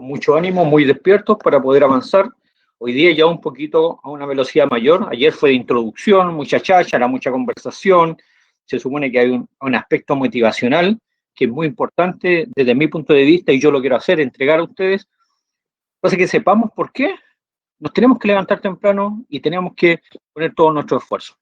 con mucho ánimo, muy despiertos para poder avanzar. Hoy día ya un poquito a una velocidad mayor. Ayer fue de introducción, mucha cháchara, mucha conversación. Se supone que hay un aspecto motivacional que es muy importante desde mi punto de vista y yo lo quiero hacer, entregar a ustedes. Cosa que sepamos por qué nos tenemos que levantar temprano y tenemos que poner todo nuestro esfuerzo.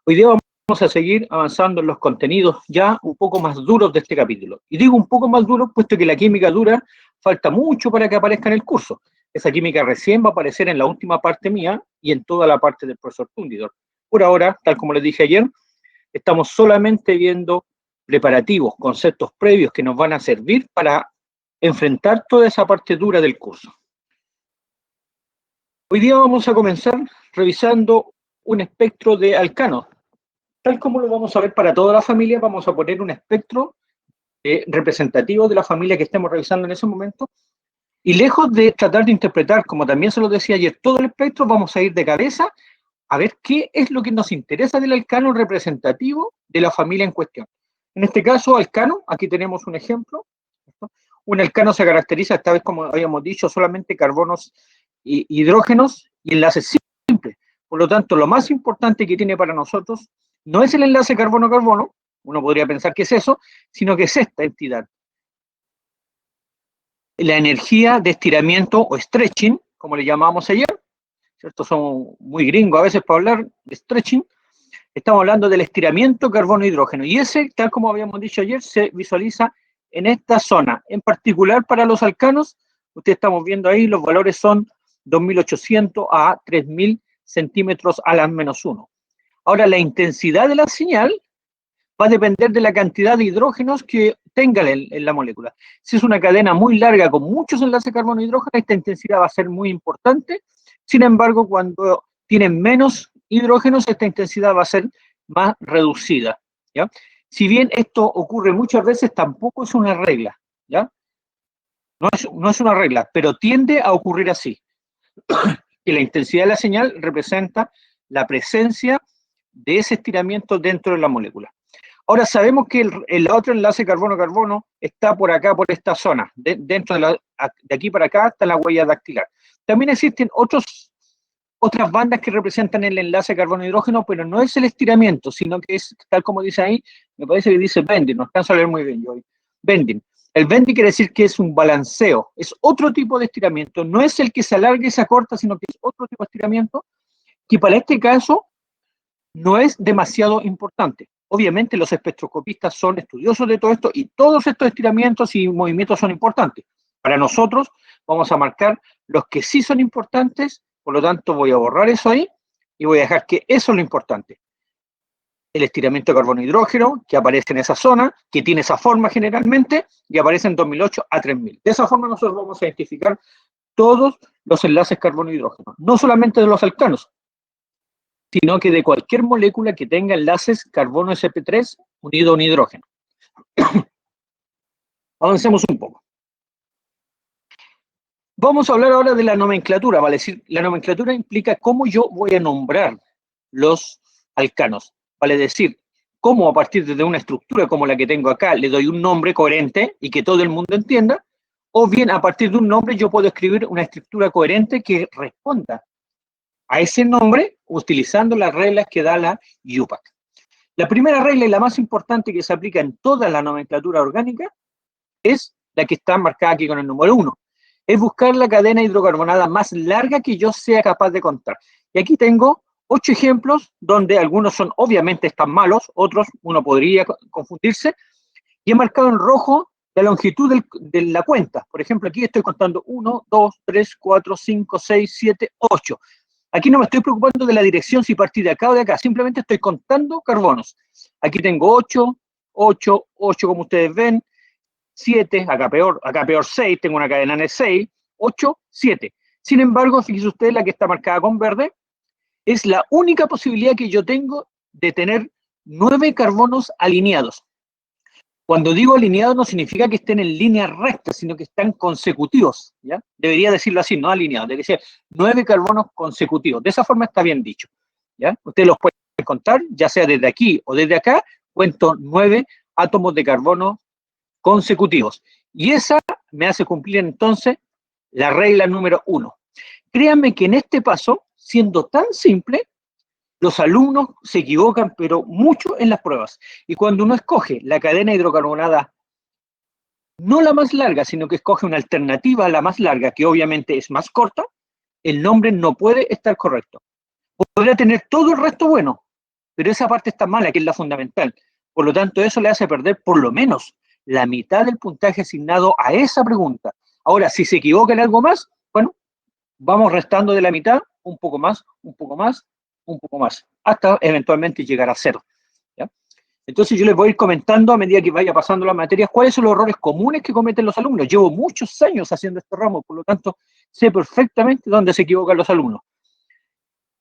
Hoy día vamos a seguir avanzando en los contenidos ya un poco más duros de este capítulo. Y digo un poco más duros puesto que la química dura falta mucho para que aparezca en el curso. Esa química recién va a aparecer en la última parte mía y en toda la parte del profesor Tundidor. Por ahora, tal como les dije ayer, estamos solamente viendo preparativos, conceptos previos que nos van a servir para enfrentar toda esa parte dura del curso. Hoy día vamos a comenzar revisando un espectro de alcanos. Tal como lo vamos a ver para toda la familia, vamos a poner un espectro representativo de la familia que estemos revisando en ese momento. Y lejos de tratar de interpretar, como también se lo decía ayer, todo el espectro, vamos a ir de cabeza a ver qué es lo que nos interesa del alcano representativo de la familia en cuestión. En este caso, alcano, aquí tenemos un ejemplo. Un alcano se caracteriza, esta vez como habíamos dicho, solamente carbonos y hidrógenos y enlaces simples. Por lo tanto, lo más importante que tiene para nosotros no es el enlace carbono-carbono, uno podría pensar que es eso, sino que es esta entidad. La energía de estiramiento o stretching, como le llamábamos ayer, ¿cierto? Somos muy gringos a veces para hablar de stretching. Estamos hablando del estiramiento carbono-hidrógeno. Y ese, tal como habíamos dicho ayer, se visualiza en esta zona. En particular para los alcanos, ustedes estamos viendo ahí, los valores son 2.800 a 3.000 centímetros a la -1. Ahora, la intensidad de la señal va a depender de la cantidad de hidrógenos que tenga en la molécula. Si es una cadena muy larga con muchos enlaces carbono-hidrógeno, esta intensidad va a ser muy importante. Sin embargo, cuando tienen menos hidrógenos, esta intensidad va a ser más reducida, ¿ya? Si bien esto ocurre muchas veces, tampoco es una regla, ¿ya? No es una regla, pero tiende a ocurrir así. Que la intensidad de la señal representa la presencia de ese estiramiento dentro de la molécula. Ahora sabemos que el otro enlace carbono-carbono está por acá, por esta zona, dentro de aquí para acá está la huella dactilar. También existen otras bandas que representan el enlace carbono-hidrógeno, pero no es el estiramiento, sino que es, tal como dice ahí, me parece que dice bending, no alcanzo a leer muy bien yo hoy. Bending. El bending quiere decir que es un balanceo, es otro tipo de estiramiento, no es el que se alarga y se acorta, sino que es otro tipo de estiramiento, que para este caso no es demasiado importante. Obviamente los espectroscopistas son estudiosos de todo esto y todos estos estiramientos y movimientos son importantes. Para nosotros vamos a marcar los que sí son importantes, por lo tanto voy a borrar eso ahí y voy a dejar que eso es lo importante. El estiramiento de carbono-hidrógeno, que aparece en esa zona, que tiene esa forma generalmente, y aparece en 2008 a 3000. De esa forma nosotros vamos a identificar todos los enlaces carbono-hidrógeno, no solamente de los alcanos, sino que de cualquier molécula que tenga enlaces carbono sp3 unido a un hidrógeno. Avancemos un poco. Vamos a hablar ahora de la nomenclatura, vale decir, la nomenclatura implica cómo yo voy a nombrar los alcanos, vale decir, cómo a partir de una estructura como la que tengo acá le doy un nombre coherente y que todo el mundo entienda, o bien a partir de un nombre yo puedo escribir una estructura coherente que responda a ese nombre utilizando las reglas que da la IUPAC. La primera regla y la más importante que se aplica en toda la nomenclatura orgánica es la que está marcada aquí con el número 1. Es buscar la cadena hidrocarbonada más larga que yo sea capaz de contar. Y aquí tengo 8 ejemplos donde algunos son obviamente están malos, otros uno podría confundirse, y he marcado en rojo la longitud de la cuenta. Por ejemplo, aquí estoy contando 1, 2, 3, 4, 5, 6, 7, 8. Aquí no me estoy preocupando de la dirección si partí de acá o de acá, simplemente estoy contando carbonos. Aquí tengo 8, 8, 8 como ustedes ven, 7, acá peor 6, tengo una cadena de 6, 8, 7. Sin embargo, fíjense ustedes, la que está marcada con verde, es la única posibilidad que yo tengo de tener 9 carbonos alineados. Cuando digo alineados no significa que estén en línea recta, sino que están consecutivos, ¿ya? Debería decirlo así, no alineados, debería ser 9 carbonos consecutivos. De esa forma está bien dicho, ¿ya? Ustedes los pueden contar, ya sea desde aquí o desde acá, cuento 9 átomos de carbono consecutivos. Y esa me hace cumplir entonces la regla número 1. Créanme que en este paso, siendo tan simple, los alumnos se equivocan, pero mucho en las pruebas. Y cuando uno escoge la cadena hidrocarbonada, no la más larga, sino que escoge una alternativa a la más larga, que obviamente es más corta, el nombre no puede estar correcto. Podría tener todo el resto bueno, pero esa parte está mala, que es la fundamental. Por lo tanto, eso le hace perder por lo menos la mitad del puntaje asignado a esa pregunta. Ahora, si se equivoca en algo más, bueno, vamos restando de la mitad, un poco más, un poco más, un poco más, hasta eventualmente llegar a 0. ¿Ya? Entonces yo les voy a ir comentando a medida que vaya pasando las materias cuáles son los errores comunes que cometen los alumnos. Llevo muchos años haciendo este ramo, por lo tanto sé perfectamente dónde se equivocan los alumnos.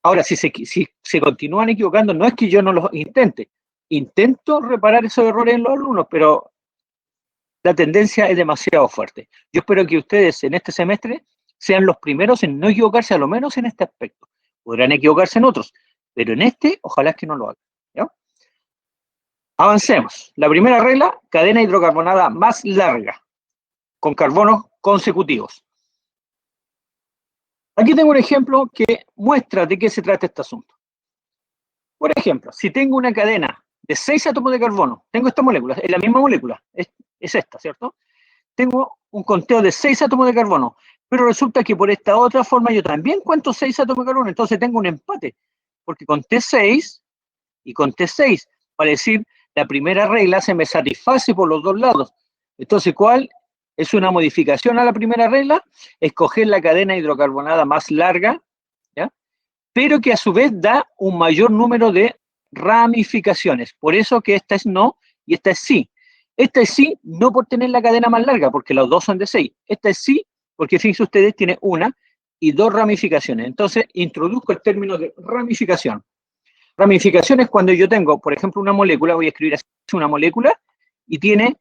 Ahora, si se continúan equivocando, no es que yo no los intente. Intento reparar esos errores en los alumnos, pero la tendencia es demasiado fuerte. Yo espero que ustedes en este semestre sean los primeros en no equivocarse, a lo menos en este aspecto. Podrán equivocarse en otros, pero en este, ojalá es que no lo hagan. ¿Ya? Avancemos. La primera regla, cadena hidrocarbonada más larga, con carbonos consecutivos. Aquí tengo un ejemplo que muestra de qué se trata este asunto. Por ejemplo, si tengo una cadena de 6 átomos de carbono, tengo esta molécula, es la misma molécula, es esta, ¿cierto? Tengo un conteo de 6 átomos de carbono, pero resulta que por esta otra forma yo también cuento 6 átomos de carbono, entonces tengo un empate, porque conté 6 y conté 6, para decir, la primera regla se me satisface por los dos lados. Entonces, ¿cuál es una modificación a la primera regla? Escoger la cadena hidrocarbonada más larga, ¿ya? Pero que a su vez da un mayor número de ramificaciones. Por eso que esta es no y esta es sí. Esta es sí, no por tener la cadena más larga, porque los dos son de 6. Esta es sí, porque fíjense ustedes, tiene una y dos ramificaciones. Entonces, introduzco el término de ramificación. Ramificación es cuando yo tengo, por ejemplo, una molécula, voy a escribir así, una molécula, y tiene,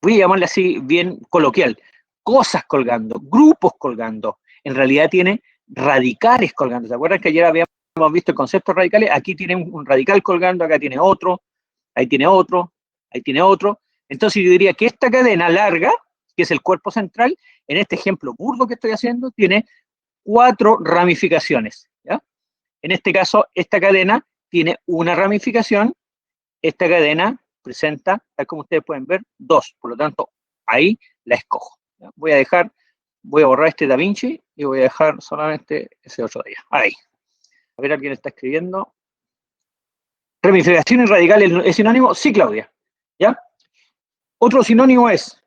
voy a llamarla así bien coloquial, cosas colgando, grupos colgando. En realidad tiene radicales colgando. ¿Se acuerdan que ayer habíamos visto el concepto de radicales? Aquí tiene un radical colgando, acá tiene otro, ahí tiene otro, ahí tiene otro. Entonces yo diría que esta cadena larga, que es el cuerpo central, en este ejemplo burdo que estoy haciendo, tiene 4 ramificaciones. ¿Ya? En este caso, esta cadena tiene una ramificación, esta cadena presenta, tal como ustedes pueden ver, 2. Por lo tanto, ahí la escojo. ¿Ya? Voy a borrar este Da Vinci y voy a dejar solamente ese otro de allá. Ahí. A ver, alguien está escribiendo. ¿Ramificación y radical es sinónimo? Sí, Claudia. ¿Ya? Otro sinónimo es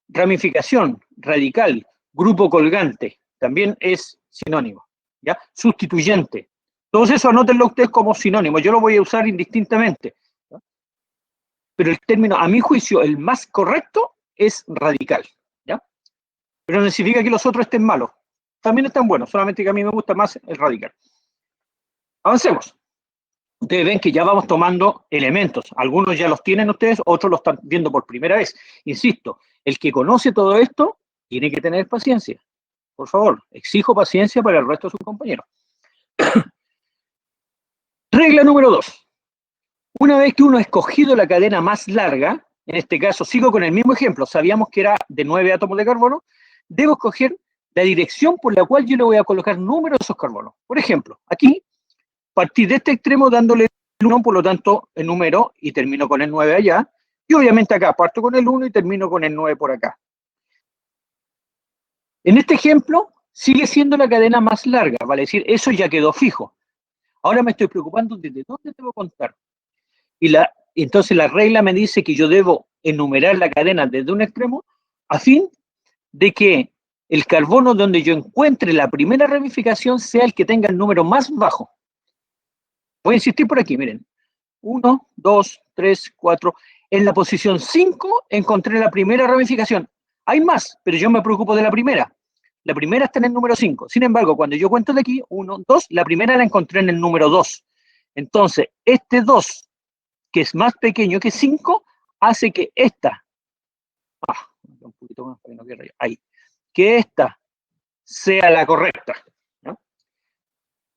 ramificación, radical, grupo colgante. También es sinónimo. ¿Ya? Sustituyente. Todos eso anótenlo ustedes como sinónimo. Yo lo voy a usar indistintamente. ¿Ya? Pero el término, a mi juicio, el más correcto es radical. ¿Ya? Pero no significa que los otros estén malos. También están buenos, solamente que a mí me gusta más el radical. Avancemos. Ustedes ven que ya vamos tomando elementos. Algunos ya los tienen ustedes, otros los están viendo por primera vez. Insisto, el que conoce todo esto tiene que tener paciencia. Por favor, exijo paciencia para el resto de sus compañeros. Regla número 2. Una vez que uno ha escogido la cadena más larga, en este caso sigo con el mismo ejemplo, sabíamos que era de 9 átomos de carbono, debo escoger la dirección por la cual yo le voy a colocar números a esos carbonos. Por ejemplo, aquí partí de este extremo dándole el 1, por lo tanto el número, y termino con el 9 allá, y obviamente acá parto con el 1 y termino con el 9 por acá. En este ejemplo sigue siendo la cadena más larga, vale decir, eso ya quedó fijo. Ahora me estoy preocupando desde dónde debo contar. Entonces la regla me dice que yo debo enumerar la cadena desde un extremo a fin de que el carbono donde yo encuentre la primera ramificación sea el que tenga el número más bajo. Voy a insistir por aquí, miren. 1, 2, 3, 4. En la posición 5 encontré la primera ramificación. Hay más, pero yo me preocupo de la primera. La primera está en el número 5. Sin embargo, cuando yo cuento de aquí, 1, 2, la primera la encontré en el número 2. Entonces, este 2, que es más pequeño que 5, hace que esta, un poquito más para que no quede ahí, que esta sea la correcta. ¿No?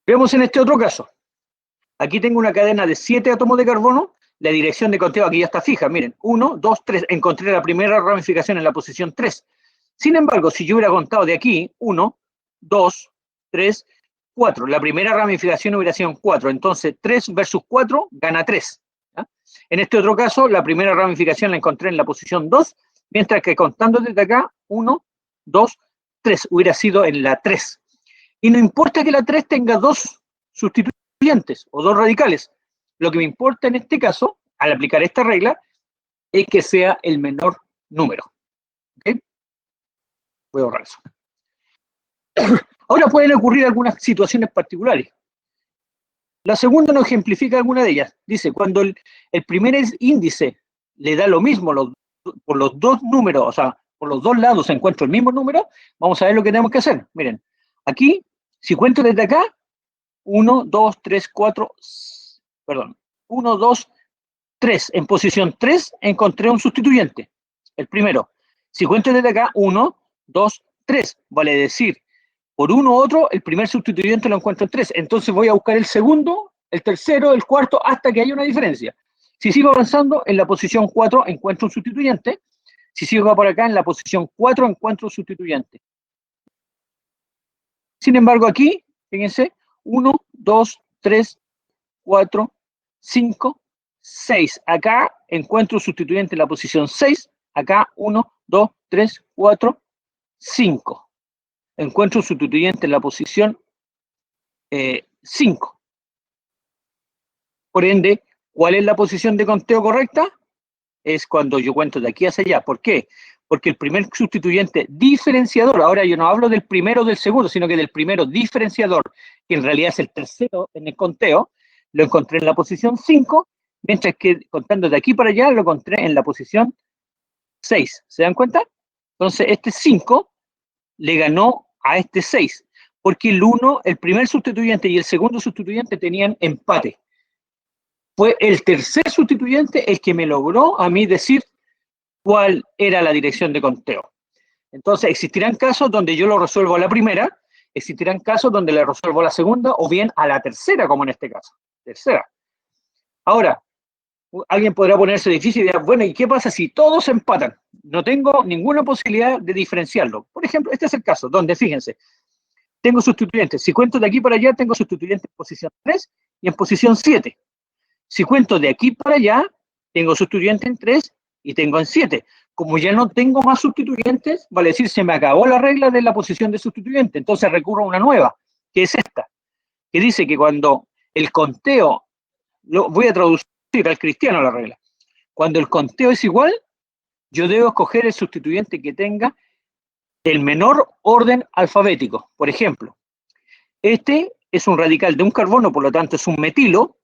Veamos en este otro caso. Aquí tengo una cadena de 7 átomos de carbono, la dirección de conteo aquí ya está fija, miren, 1, 2, 3, encontré la primera ramificación en la posición 3. Sin embargo, si yo hubiera contado de aquí 1, 2, 3, 4, la primera ramificación hubiera sido 4, entonces 3 versus 4 gana 3. ¿Ya? En este otro caso, la primera ramificación la encontré en la posición 2, mientras que contando desde acá, 1, 2, 3, hubiera sido en la 3. Y no importa que la 3 tenga 2 sustituyentes o 2 radicales, lo que me importa en este caso, al aplicar esta regla, es que sea el menor número. ¿Okay? Voy a borrar eso. Ahora pueden ocurrir algunas situaciones particulares. La segunda nos ejemplifica alguna de ellas. Dice, cuando el primer índice le da lo mismo por los dos números, o sea, por los dos lados se encuentra el mismo número, vamos a ver lo que tenemos que hacer. Miren, aquí, si cuento desde acá, 1, 2, 3, 4, perdón, 1, 2, 3. En posición 3 encontré un sustituyente, el primero. Si cuento desde acá, 1, 2, 3, vale decir, por uno u otro, el primer sustituyente lo encuentro en 3. Entonces voy a buscar el segundo, el tercero, el cuarto, hasta que haya una diferencia. Si sigo avanzando, en la posición 4 encuentro un sustituyente. Si sigo por acá, en la posición 4 encuentro un sustituyente. Sin embargo, aquí, fíjense, 1, 2, 3, 4, 5, 6. Acá encuentro un sustituyente en la posición 6. Acá 1, 2, 3, 4, 5. Encuentro un sustituyente en la posición 5. Por ende, ¿cuál es la posición de conteo correcta? Es cuando yo cuento de aquí hacia allá. ¿Por qué? Porque el primer sustituyente diferenciador, ahora yo no hablo del primero o del segundo, sino que del primero diferenciador, que en realidad es el tercero en el conteo, lo encontré en la posición 5, mientras que contando de aquí para allá lo encontré en la posición 6. ¿Se dan cuenta? Entonces, este 5 le ganó a este 6, porque el primer sustituyente y el segundo sustituyente tenían empate. Fue el tercer sustituyente el que me logró a mí decir cuál era la dirección de conteo. Entonces, existirán casos donde yo lo resuelvo a la primera, existirán casos donde le resuelvo a la segunda, o bien a la tercera, como en este caso. Tercera. Ahora, alguien podrá ponerse difícil y dirá, bueno, ¿y qué pasa si todos empatan? No tengo ninguna posibilidad de diferenciarlo. Por ejemplo, este es el caso, donde, fíjense, tengo sustituyentes. Si cuento de aquí para allá, tengo sustituyentes en posición 3 y en posición 7. Si cuento de aquí para allá, tengo sustituyentes en 3 y tengo en 7. Como ya no tengo más sustituyentes, vale decir, se me acabó la regla de la posición de sustituyente. Entonces recurro a una nueva, que es esta, que dice que cuando el conteo, lo voy a traducir al cristiano la regla, cuando el conteo es igual, yo debo escoger el sustituyente que tenga el menor orden alfabético. Por ejemplo, este es un radical de un carbono, por lo tanto es un metilo.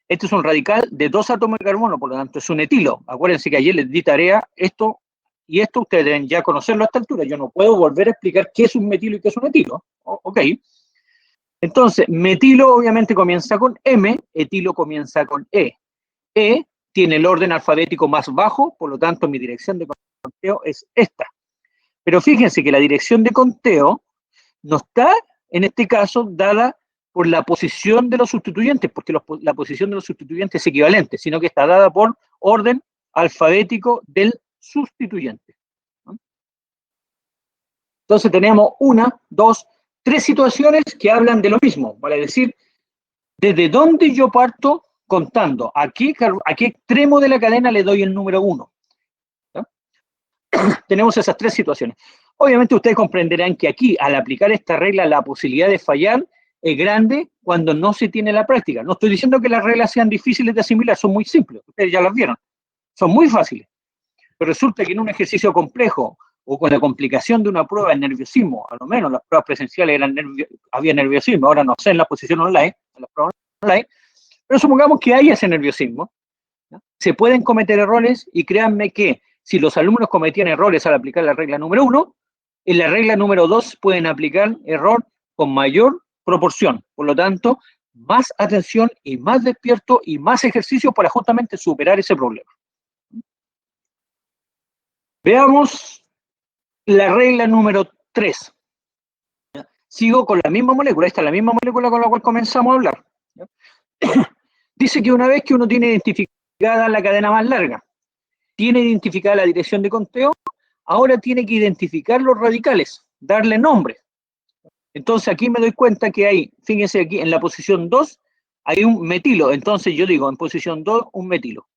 Este es un radical de 2 átomos de carbono, por lo tanto es un etilo. Acuérdense que ayer les di tarea esto y esto, ustedes deben ya conocerlo a esta altura. Yo no puedo volver a explicar qué es un metilo y qué es un etilo. Ok. Entonces, metilo obviamente comienza con M, etilo comienza con E. E tiene el orden alfabético más bajo, por lo tanto mi dirección de conteo es esta. Pero fíjense que la dirección de conteo no está, en este caso, dada por la posición de los sustituyentes, porque la posición de los sustituyentes es equivalente, sino que está dada por orden alfabético del sustituyente. ¿No? Entonces tenemos 1, 2, 3 situaciones que hablan de lo mismo, vale decir, desde dónde yo parto contando, a qué extremo de la cadena le doy el número 1. Tenemos esas 3 situaciones. Obviamente ustedes comprenderán que aquí, al aplicar esta regla, la posibilidad de fallar es grande cuando no se tiene la práctica. No estoy diciendo que las reglas sean difíciles de asimilar, son muy simples, ustedes ya las vieron, son muy fáciles. Pero resulta que en un ejercicio complejo o con la complicación de una prueba en nerviosismo, a lo menos las pruebas presenciales había nerviosismo, ahora no sé en la posición online, en las pruebas online, pero supongamos que hay ese nerviosismo, ¿no? Se pueden cometer errores y créanme que si los alumnos cometían errores al aplicar la regla número 1, en la regla número 2 pueden aplicar error con mayor proporción. Por lo tanto, más atención y más despierto y más ejercicio para justamente superar ese problema. Veamos la regla número 3. Sigo con la misma molécula. Esta es la misma molécula con la cual comenzamos a hablar. Dice que una vez que uno tiene identificada la cadena más larga, tiene identificada la dirección de conteo, ahora tiene que identificar los radicales, darle nombre. Entonces aquí me doy cuenta que hay, fíjense aquí, en la posición 2 hay un metilo. Entonces yo digo, en posición 2, un metilo.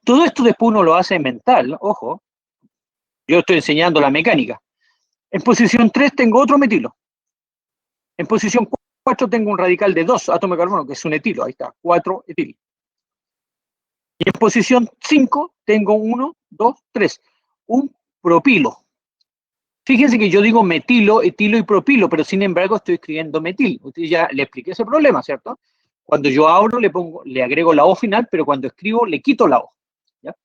Todo esto después uno lo hace mental, ojo. Yo estoy enseñando la mecánica. En posición 3 tengo otro metilo. En posición 4 tengo un radical de 2 átomos de carbono, que es un etilo. Ahí está, 4 etil. Y en posición 5 tengo 1, 2, 3. Un propilo. Fíjense que yo digo metilo, etilo y propilo, pero sin embargo estoy escribiendo metil. Usted ya le expliqué ese problema, ¿cierto? Cuando yo abro le agrego la O final, pero cuando escribo le quito la O. ¿Ya?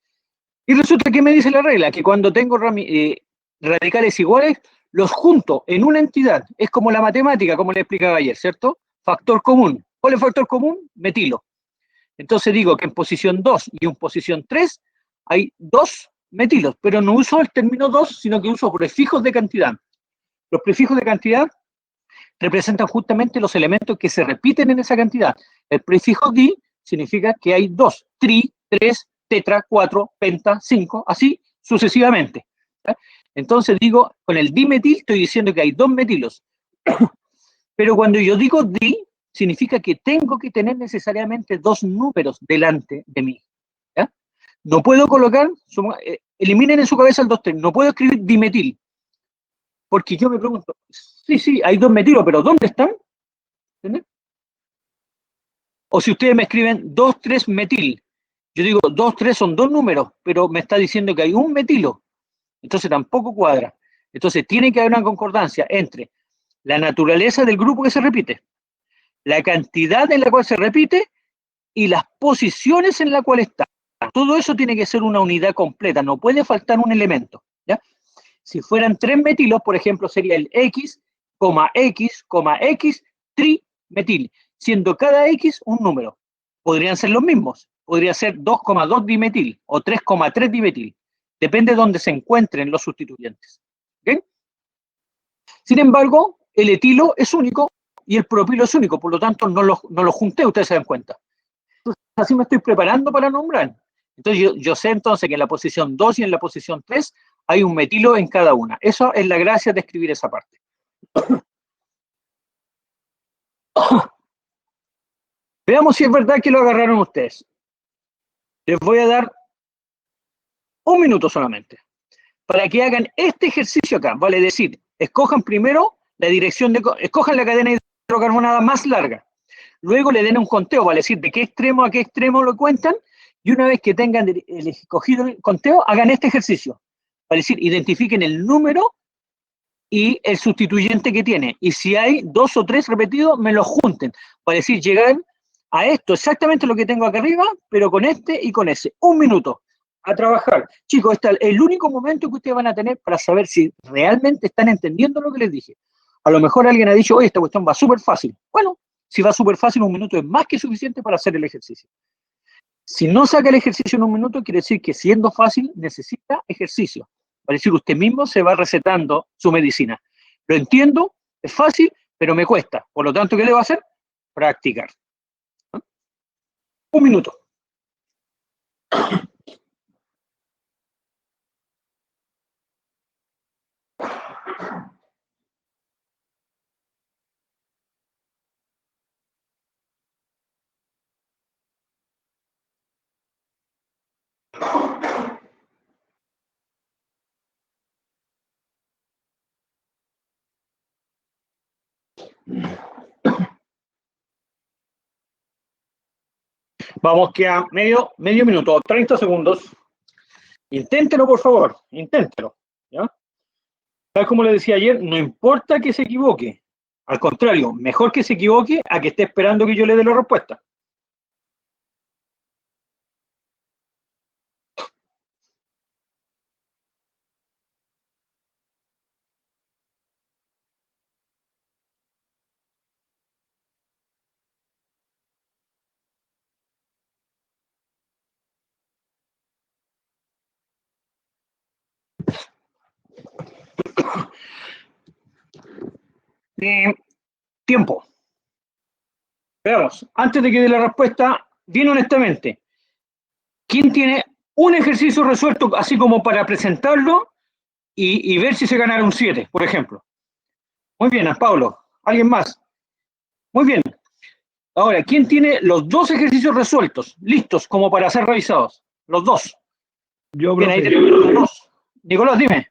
Y resulta que me dice la regla, que cuando tengo radicales iguales, los junto en una entidad. Es como la matemática, como le explicaba ayer, ¿cierto? Factor común. ¿Cuál es el factor común? Metilo. Entonces digo que en posición 2 y en posición 3 hay 2 metilos, pero no uso el término 2, sino que uso prefijos de cantidad. Los prefijos de cantidad representan justamente los elementos que se repiten en esa cantidad. El prefijo di significa que hay 2, tri, 3, tetra, 4, penta, 5, así sucesivamente. ¿Ya? Entonces digo, con el dimetil estoy diciendo que hay 2 metilos. Pero cuando yo digo di, significa que tengo que tener necesariamente 2 números delante de mí. ¿Ya? No puedo colocar, eliminen en su cabeza el 2, 3, no puedo escribir dimetil. Porque yo me pregunto, sí, hay 2 metilos, pero ¿dónde están? ¿Entiendes? O si ustedes me escriben 2, 3 metil, yo digo 2, 3 son 2 números, pero me está diciendo que hay un metilo. Entonces tampoco cuadra. Entonces tiene que haber una concordancia entre la naturaleza del grupo que se repite, la cantidad en la cual se repite y las posiciones en la cual está. Todo eso tiene que ser una unidad completa, no puede faltar un elemento. ¿Ya? Si fueran 3 metilos, por ejemplo, sería el X, X, trimetil, siendo cada X un número. Podrían ser los mismos. Podría ser 2,2 dimetil o 3,3 dimetil. Depende de dónde se encuentren los sustituyentes. ¿Okay? Sin embargo, el etilo es único y el propilo es único, por lo tanto no lo junté, ustedes se dan cuenta. Entonces, así me estoy preparando para nombrar. Entonces yo sé entonces que en la posición 2 y en la posición 3 hay un metilo en cada una. Eso es la gracia de escribir esa parte. Veamos si es verdad que lo agarraron ustedes. Les voy a dar un minuto solamente para que hagan este ejercicio acá. Vale decir, escojan primero la dirección escojan la cadena hidrocarbonada más larga. Luego le den un conteo, vale decir, de qué extremo a qué extremo lo cuentan. Y una vez que tengan el escogido el conteo, hagan este ejercicio. Vale decir, identifiquen el número y el sustituyente que tiene. Y si hay 2 o 3 repetidos, me los junten. Para decir, llegar a esto, exactamente lo que tengo acá arriba, pero con este y con ese. Un minuto. A trabajar. Chicos, este es el único momento que ustedes van a tener para saber si realmente están entendiendo lo que les dije. A lo mejor alguien ha dicho, oye, esta cuestión va súper fácil. Bueno, si va súper fácil, un minuto es más que suficiente para hacer el ejercicio. Si no saca el ejercicio en un minuto, quiere decir que siendo fácil, necesita ejercicio. Para decir, usted mismo se va recetando su medicina. Lo entiendo, es fácil, pero me cuesta. Por lo tanto, ¿qué le va a hacer? Practicar. ¿No? Un minuto. Vamos, queda medio minuto, 30 segundos. Inténtelo, por favor, inténtelo. ¿Ya? Tal como le decía ayer, no importa que se equivoque. Al contrario, mejor que se equivoque a que esté esperando que yo le dé la respuesta. Tiempo. Veamos, antes de que dé la respuesta, bien honestamente, ¿quién tiene un ejercicio resuelto así como para presentarlo y ver si se ganara un 7, por ejemplo. Muy bien, Pablo. ¿Alguien más? Muy bien. Ahora, ¿quién tiene los dos ejercicios resueltos, listos, como para ser revisados? Los dos. Yo, Bien, ahí profe, tenemos los dos. Nicolás, dime.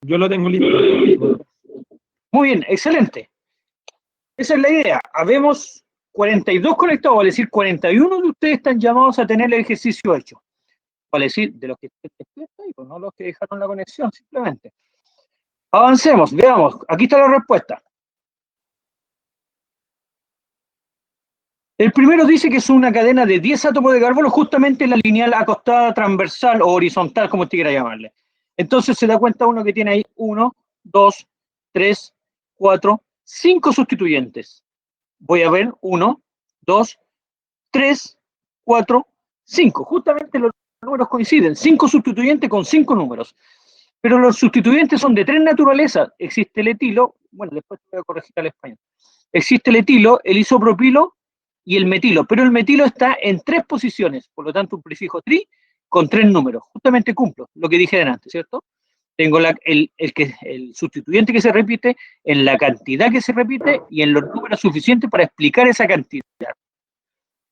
yo lo tengo listo. Muy bien, excelente. Esa es la idea. Habemos 42 conectados, vale decir, 41 de ustedes están llamados a tener el ejercicio hecho. Vale decir, de los que estén despiertos, pues no los que dejaron la conexión, simplemente. Avancemos, veamos. Aquí está la respuesta. El primero dice que es una cadena de 10 átomos de carbono justamente en la lineal acostada, transversal o horizontal, como usted quiera llamarle. Entonces se da cuenta uno que tiene ahí 1, 2, 3, 4, 5 sustituyentes. Voy a ver 1, 2, 3, 4, 5. Justamente los números coinciden. 5 sustituyentes con 5 números. Pero los sustituyentes son de tres naturalezas. Existe el etilo, bueno, después te voy a corregir al español. Existe el etilo, el isopropilo y el metilo, pero el metilo está en tres posiciones, por lo tanto un prefijo tri con tres números. Justamente cumplo lo que dije delante, ¿cierto? Tengo el sustituyente que se repite, en la cantidad que se repite y en los números suficientes para explicar esa cantidad.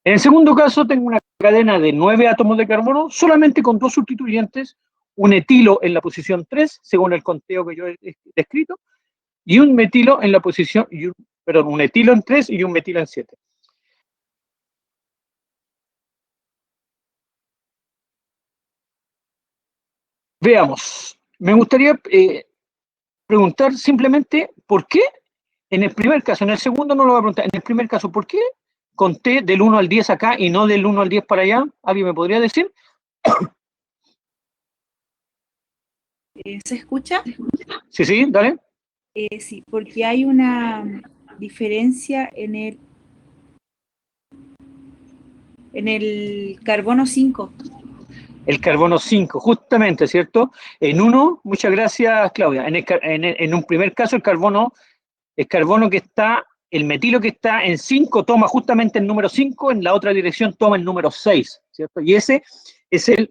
En el segundo caso tengo una cadena de 9 átomos de carbono solamente con dos sustituyentes, un etilo en la posición 3, según el conteo que yo he descrito, y un metilo en la posición, un etilo en 3 y un metilo en 7. Veamos, me gustaría preguntar simplemente por qué en el primer caso, en el segundo no lo voy a preguntar, en el primer caso, ¿por qué conté del 1 al 10 acá y no del 1 al 10 para allá? ¿Alguien me podría decir? ¿Se escucha? Sí, sí, dale. Sí, porque hay una diferencia en el carbono 5. El carbono 5, justamente, ¿cierto? En uno, muchas gracias, Claudia. En un primer caso, el carbono que está, el metilo que está en 5 toma justamente el número 5, en la otra dirección toma el número 6, ¿cierto? Y ese es el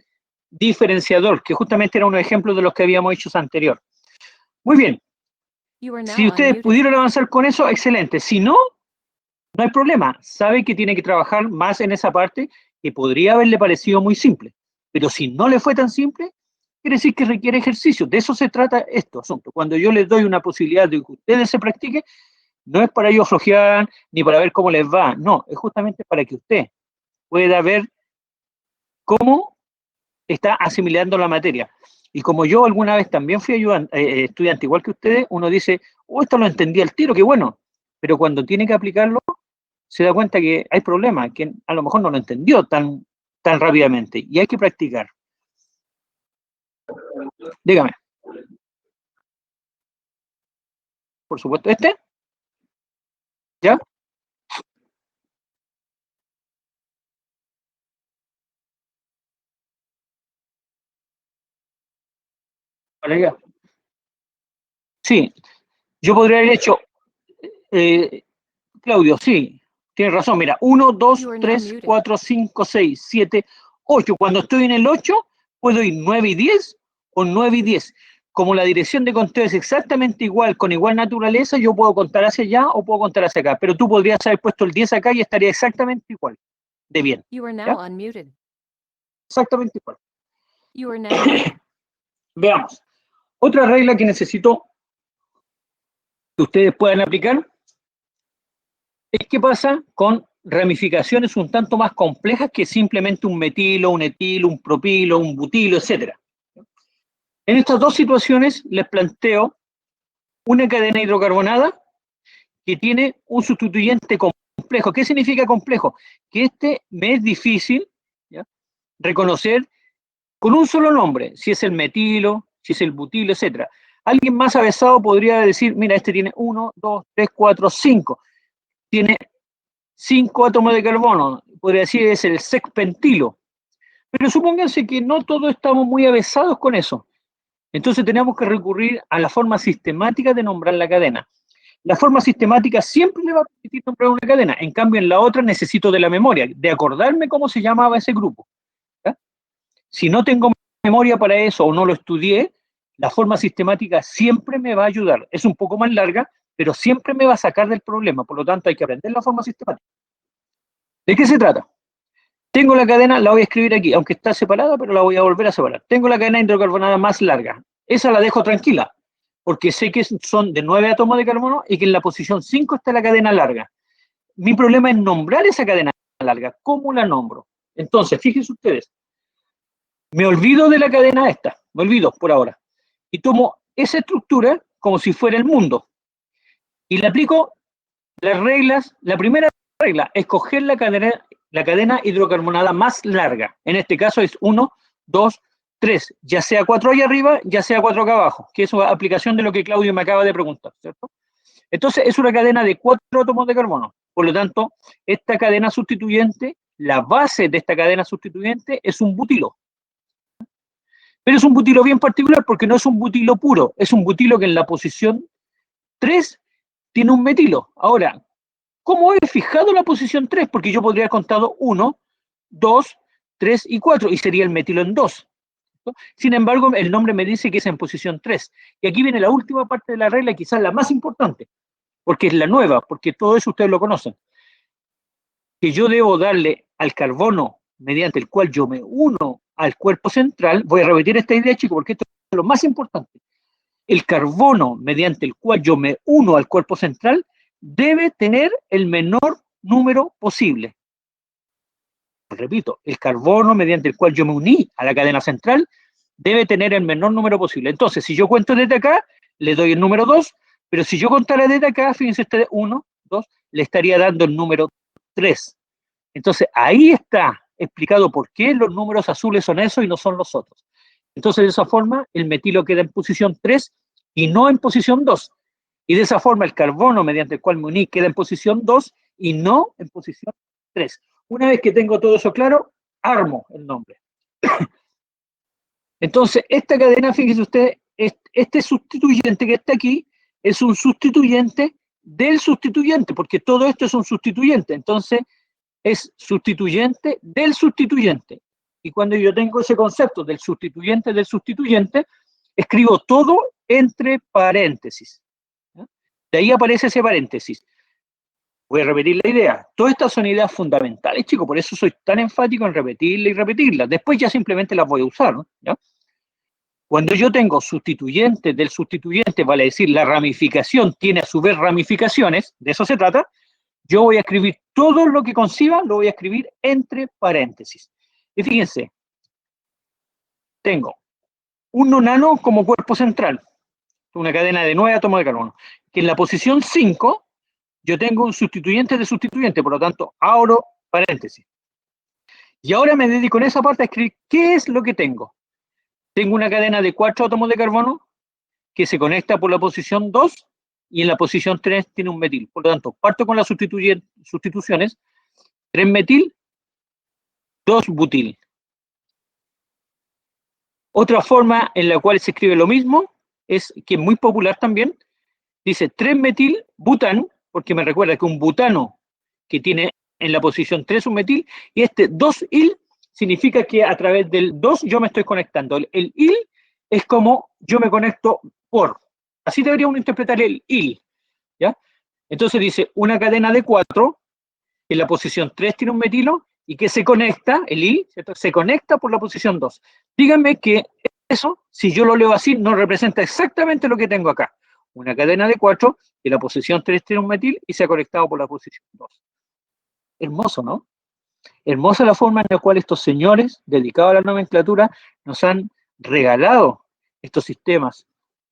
diferenciador, que justamente era un ejemplo de los que habíamos hecho anterior. Muy bien. Si ustedes pudieron avanzar con eso, excelente. Si no, no hay problema. Sabe que tiene que trabajar más en esa parte que podría haberle parecido muy simple. Pero si no le fue tan simple, quiere decir que requiere ejercicio. De eso se trata esto asunto. Cuando yo les doy una posibilidad de que ustedes se practiquen, no es para ellos flojear ni para ver cómo les va. No, es justamente para que usted pueda ver cómo está asimilando la materia. Y como yo alguna vez también fui estudiante igual que ustedes, uno dice, oh, esto lo entendí al tiro, qué bueno. Pero cuando tiene que aplicarlo, se da cuenta que hay problemas, que a lo mejor no lo entendió tan rápidamente. Y hay que practicar. Dígame. Por supuesto, ¿este? ¿Ya? Vale, ya. Sí, yo podría haber hecho, Claudio, sí, tienes razón. Mira, 1, 2, 3, 4, 5, 6, 7, 8. Cuando estoy en el 8, puedo ir 9 y 10 o 9 y 10. Como la dirección de conteo es exactamente igual, con igual naturaleza, yo puedo contar hacia allá o puedo contar hacia acá. Pero tú podrías haber puesto el 10 acá y estaría exactamente igual. De bien. ¿Ya? Exactamente igual. Veamos. Otra regla que necesito que ustedes puedan aplicar es qué pasa con ramificaciones un tanto más complejas que simplemente un metilo, un etilo, un propilo, un butilo, etc. En estas dos situaciones les planteo una cadena hidrocarbonada que tiene un sustituyente complejo. ¿Qué significa complejo? Que me es difícil, ¿ya?, reconocer con un solo nombre, si es el metilo, si es el butilo, etc. Alguien más avesado podría decir, mira, este tiene 1, 2, 3, 4, 5. Tiene 5 átomos de carbono, podría decir es el sexpentilo. Pero supónganse que no todos estamos muy avesados con eso. Entonces tenemos que recurrir a la forma sistemática de nombrar la cadena. La forma sistemática siempre le va a permitir nombrar una cadena. En cambio, en la otra necesito de la memoria, de acordarme cómo se llamaba ese grupo. ¿Ya? Si no tengo memoria para eso o no lo estudié, la forma sistemática siempre me va a ayudar. Es un poco más larga, pero siempre me va a sacar del problema. Por lo tanto, hay que aprender la forma sistemática. ¿De qué se trata? Tengo la cadena, la voy a escribir aquí, aunque está separada, pero la voy a volver a separar. Tengo la cadena hidrocarbonada más larga. Esa la dejo tranquila, porque sé que son de 9 átomos de carbono y que en la posición 5 está la cadena larga. Mi problema es nombrar esa cadena larga. ¿Cómo la nombro? Entonces, fíjense ustedes, me olvido de la cadena esta, me olvido por ahora, y tomo esa estructura como si fuera el mundo, y le aplico las reglas. La primera regla, escoger la cadena hidrocarbonada más larga. En este caso es 1, 2, 3, ya sea 4 ahí arriba, ya sea 4 acá abajo, que es una aplicación de lo que Claudio me acaba de preguntar, ¿cierto? Entonces es una cadena de 4 átomos de carbono. Por lo tanto, esta cadena sustituyente, la base de esta cadena sustituyente es un butilo. Pero es un butilo bien particular porque no es un butilo puro, es un butilo que en la posición 3 tiene un metilo. Ahora, ¿cómo he fijado la posición 3? Porque yo podría haber contado 1, 2, 3 y 4 y sería el metilo en 2. ¿No? Sin embargo, el nombre me dice que es en posición 3. Y aquí viene la última parte de la regla, quizás la más importante, porque es la nueva, porque todo eso ustedes lo conocen. Que yo debo darle al carbono mediante el cual yo me uno al cuerpo central. Voy a repetir esta idea, chicos, porque esto es lo más importante. El carbono mediante el cual yo me uno al cuerpo central debe tener el menor número posible. Repito, el carbono mediante el cual yo me uní a la cadena central debe tener el menor número posible. Entonces, si yo cuento desde acá, le doy el número 2, pero si yo contara desde acá, fíjense ustedes, 1, 2, le estaría dando el número 3. Entonces, ahí está explicado por qué los números azules son esos y no son los otros. Entonces, de esa forma, el metilo queda en posición 3 y no en posición 2. Y de esa forma, el carbono mediante el cual me uní queda en posición 2 y no en posición 3. Una vez que tengo todo eso claro, armo el nombre. Entonces, esta cadena, fíjense ustedes, este sustituyente que está aquí es un sustituyente del sustituyente, porque todo esto es un sustituyente. Entonces, es sustituyente del sustituyente. Y cuando yo tengo ese concepto del sustituyente, escribo todo entre paréntesis. ¿Ya? De ahí aparece ese paréntesis. Voy a repetir la idea. Todas estas son ideas fundamentales, chicos, por eso soy tan enfático en repetirlas y repetirlas. Después ya simplemente las voy a usar, ¿no? ¿Ya? Cuando yo tengo sustituyente del sustituyente, vale decir, la ramificación tiene a su vez ramificaciones, de eso se trata, yo voy a escribir todo lo que conciba, lo voy a escribir entre paréntesis. Y fíjense, tengo un nonano como cuerpo central, una cadena de 9 átomos de carbono, que en la posición 5 yo tengo un sustituyente de sustituyente, por lo tanto, abro paréntesis. Y ahora me dedico en esa parte a escribir qué es lo que tengo. Tengo una cadena de 4 átomos de carbono que se conecta por la posición 2 y en la posición 3 tiene un metil. Por lo tanto, parto con las sustituciones. 3 metil, 2 butil. Otra forma en la cual se escribe lo mismo, es que es muy popular también, dice 3 metil bután, porque me recuerda que un butano que tiene en la posición 3 un metil, y este 2-il significa que a través del 2 yo me estoy conectando. El il es como yo me conecto por. Así debería uno interpretar el il. ¿Ya? Entonces dice una cadena de 4, en la posición 3 tiene un metilo, y que se conecta, el il, ¿cierto? Se conecta por la posición 2. Díganme que eso, si yo lo leo así, no representa exactamente lo que tengo acá. Una cadena de 4, y la posición 3 tiene un metil, y se ha conectado por la posición 2. Hermoso, ¿no? Hermosa la forma en la cual estos señores, dedicados a la nomenclatura, nos han regalado estos sistemas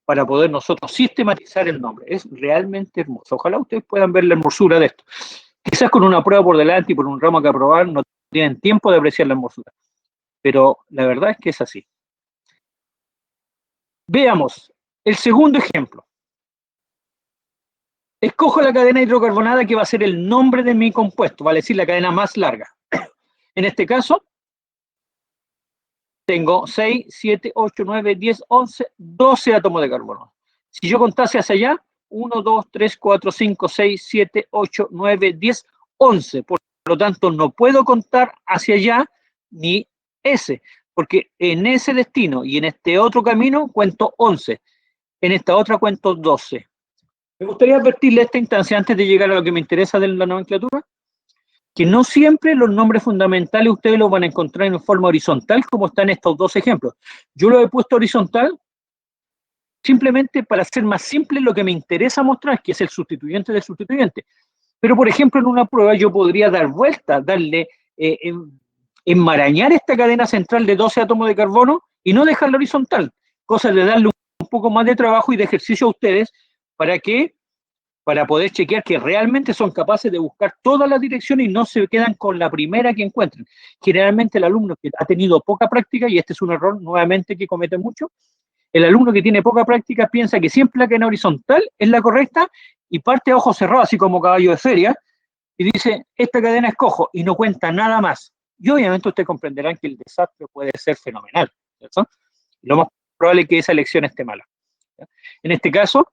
para poder nosotros sistematizar el nombre. Es realmente hermoso. Ojalá ustedes puedan ver la hermosura de esto. Quizás con una prueba por delante y por un ramo que aprobar no tienen tiempo de apreciar la hermosura. Pero la verdad es que es así. Veamos el segundo ejemplo. Escojo la cadena hidrocarbonada que va a ser el nombre de mi compuesto, vale decir la cadena más larga. En este caso, tengo 6, 7, 8, 9, 10, 11, 12 átomos de carbono. Si yo contase hacia allá, 1, 2, 3, 4, 5, 6, 7, 8, 9, 10, 11. Por lo tanto, no puedo contar hacia allá ni S, porque en ese destino y en este otro camino cuento 11, en esta otra cuento 12. Me gustaría advertirle a esta instancia, antes de llegar a lo que me interesa de la nomenclatura, que no siempre los nombres fundamentales ustedes los van a encontrar en forma horizontal, como están estos dos ejemplos. Yo lo he puesto horizontal simplemente para hacer más simple lo que me interesa mostrar, que es el sustituyente del sustituyente. Pero, por ejemplo, en una prueba yo podría dar vuelta, enmarañar esta cadena central de 12 átomos de carbono y no dejarla horizontal, cosa de darle un poco más de trabajo y de ejercicio a ustedes para poder chequear que realmente son capaces de buscar todas las direcciones y no se quedan con la primera que encuentren. Generalmente el alumno que ha tenido poca práctica, y este es un error nuevamente que comete mucho, el alumno que tiene poca práctica piensa que siempre la cadena horizontal es la correcta y parte a ojos cerrados, así como caballo de feria, y dice, esta cadena escojo, y no cuenta nada más. Y obviamente ustedes comprenderán que el desastre puede ser fenomenal, ¿cierto? Lo más probable es que esa elección esté mala. ¿Ya? En este caso,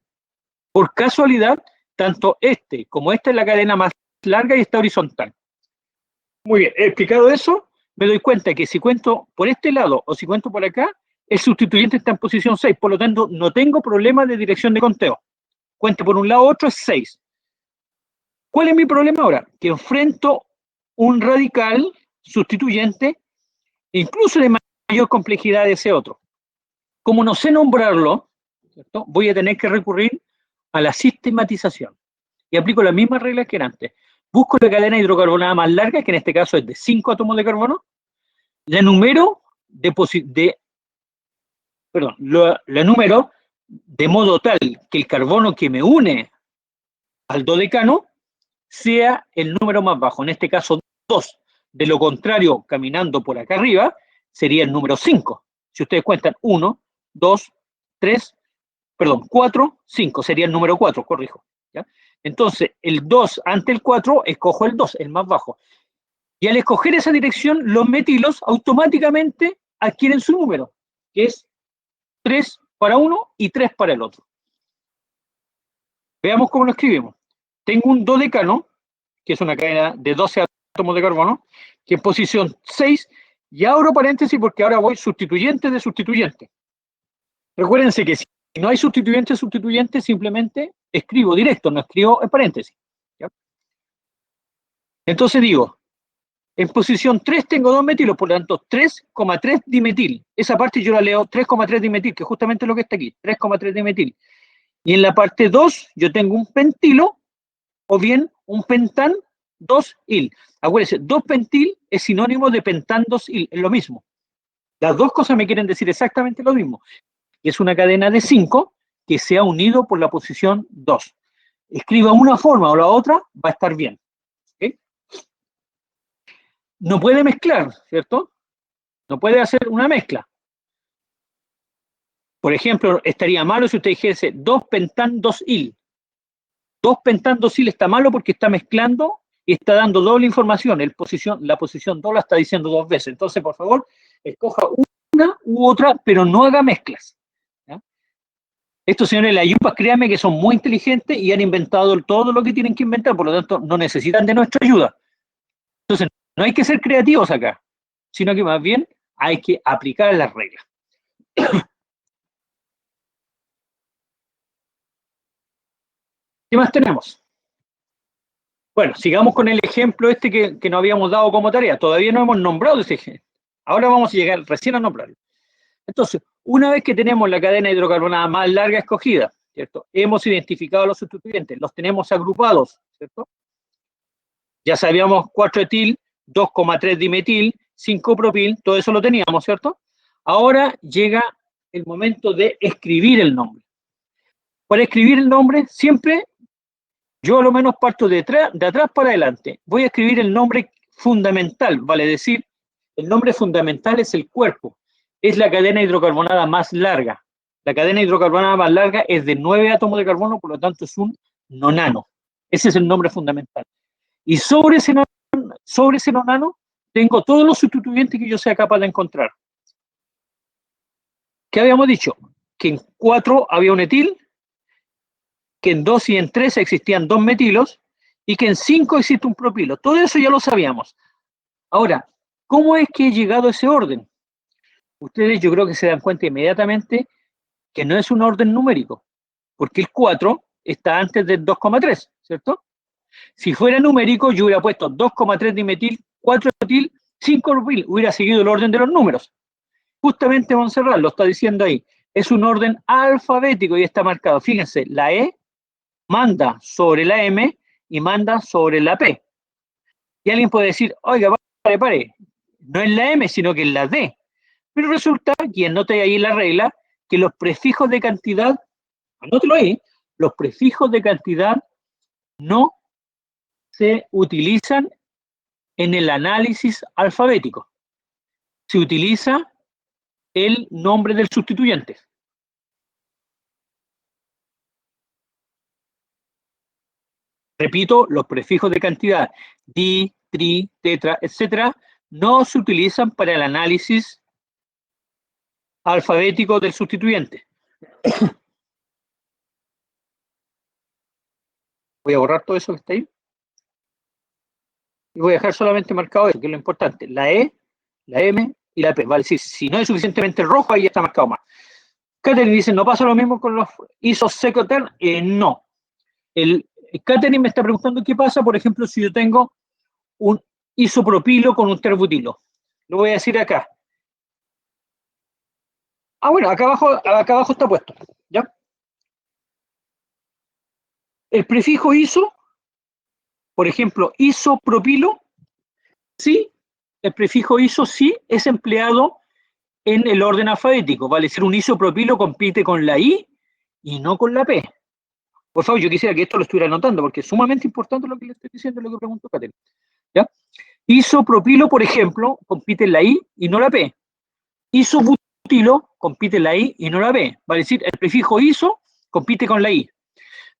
por casualidad, tanto este como esta es la cadena más larga y está horizontal. Muy bien, explicado eso, me doy cuenta que si cuento por este lado o si cuento por acá, el sustituyente está en posición 6, por lo tanto no tengo problema de dirección de conteo. Cuente por un lado o otro es 6. ¿Cuál es mi problema ahora? Que enfrento un radical sustituyente, incluso de mayor complejidad de ese otro. Como no sé nombrarlo, ¿cierto? Voy a tener que recurrir a la sistematización. Y aplico las mismas reglas que antes. Busco la cadena hidrocarbonada más larga, que en este caso es de 5 átomos de carbono, la número de modo tal que el carbono que me une al dodecano sea el número más bajo, en este caso 2. De lo contrario, caminando por acá arriba, sería el número 5. Si ustedes cuentan 1, 2, 3, 4, 5, sería el número 4, corrijo. ¿Ya? Entonces, el 2 ante el 4, escojo el 2, el más bajo. Y al escoger esa dirección, los metilos automáticamente adquieren su número, que es 3 para uno y 3 para el otro. Veamos cómo lo escribimos. Tengo un dodecano, que es una cadena de 12 átomos de carbono, que en posición 6, y abro paréntesis porque ahora voy sustituyente de sustituyente. Recuérdense que si no hay sustituyente, simplemente escribo directo, no escribo en paréntesis. ¿Ya? Entonces digo, en posición 3 tengo 2 metilos, por lo tanto 3,3 dimetil. Esa parte yo la leo 3,3 dimetil, que es justamente lo que está aquí, 3,3 dimetil. Y en la parte 2 yo tengo un pentilo, o bien un pentan 2-il. Acuérdense, 2-pentil es sinónimo de pentan 2-il, es lo mismo. Las dos cosas me quieren decir exactamente lo mismo. Es una cadena de 5 que se ha unido por la posición 2. Escriba una forma o la otra, va a estar bien. ¿Okay? No puede mezclar, ¿cierto? No puede hacer una mezcla. Por ejemplo, estaría malo si usted dijese 2 pentan 2-il. 2 pentan 2-il está malo porque está mezclando y está dando doble información. La posición 2 la está diciendo 2 veces. Entonces, por favor, escoja una u otra, pero no haga mezclas. ¿Ya? Estos señores de la IUPAS, créanme que son muy inteligentes y han inventado todo lo que tienen que inventar, por lo tanto, no necesitan de nuestra ayuda. Entonces, no hay que ser creativos acá, sino que más bien hay que aplicar las reglas. ¿Qué más tenemos? Bueno, sigamos con el ejemplo este que nos habíamos dado como tarea. Todavía no hemos nombrado ese ejemplo. Ahora vamos a llegar recién a nombrarlo. Entonces, una vez que tenemos la cadena hidrocarbonada más larga escogida, ¿cierto? Hemos identificado los sustituyentes, los tenemos agrupados, ¿cierto? Ya sabíamos 4-etil, 2,3 dimetil, 5-propil, todo eso lo teníamos, ¿cierto? Ahora llega el momento de escribir el nombre. Para escribir el nombre, siempre yo a lo menos parto de atrás para adelante. Voy a escribir el nombre fundamental, vale decir, el nombre fundamental es el cuerpo. Es la cadena hidrocarbonada más larga. La cadena hidrocarbonada más larga es de 9 átomos de carbono, por lo tanto es un nonano. Ese es el nombre fundamental. Y sobre ese nonano tengo todos los sustituyentes que yo sea capaz de encontrar. ¿Qué habíamos dicho? Que en 4 había un etil, que en 2 y en 3 existían 2 metilos, y que en 5 existe un propilo. Todo eso ya lo sabíamos. Ahora, ¿cómo es que he llegado a ese orden? ustedes yo creo que se dan cuenta inmediatamente que no es un orden numérico, porque el 4 está antes del 2,3, ¿cierto? Si fuera numérico, yo hubiera puesto 2,3 dimetil, 4 etil, 5 propil, hubiera seguido el orden de los números. Justamente Montserrat lo está diciendo ahí, es un orden alfabético y está marcado. Fíjense, la E manda sobre la M y manda sobre la P. Y alguien puede decir, oiga, pare, no es la M, sino que es la D. Pero resulta, quien note ahí la regla, que los prefijos de cantidad, anótelo ahí, los prefijos de cantidad no se utilizan en el análisis alfabético. Se utiliza el nombre del sustituyente. Repito, los prefijos de cantidad, di, tri, tetra, etcétera, no se utilizan para el análisis alfabético del sustituyente. Voy a borrar todo eso que está ahí. Y voy a dejar solamente marcado eso, que es lo importante. La E, la M y la P. Vale, si no es suficientemente rojo, ahí ya está marcado más. Catherine dice, ¿no pasa lo mismo con los isos secotern? No. Catherine me está preguntando qué pasa, por ejemplo, si yo tengo un isopropilo con un terbutilo. Lo voy a decir acá. Ah, bueno, acá abajo está puesto. ¿Ya? El prefijo iso, por ejemplo, isopropilo, sí, el prefijo iso sí es empleado en el orden alfabético. Vale decir, un isopropilo compite con la I y no con la P. Por favor, yo quisiera que esto lo estuviera anotando, porque es sumamente importante lo que le estoy diciendo, lo que preguntó Catherine. ¿Ya? Isopropilo, por ejemplo, compite en la I y no la P. Isobutilo compite en la I y no la P. Vale decir, el prefijo iso compite con la I.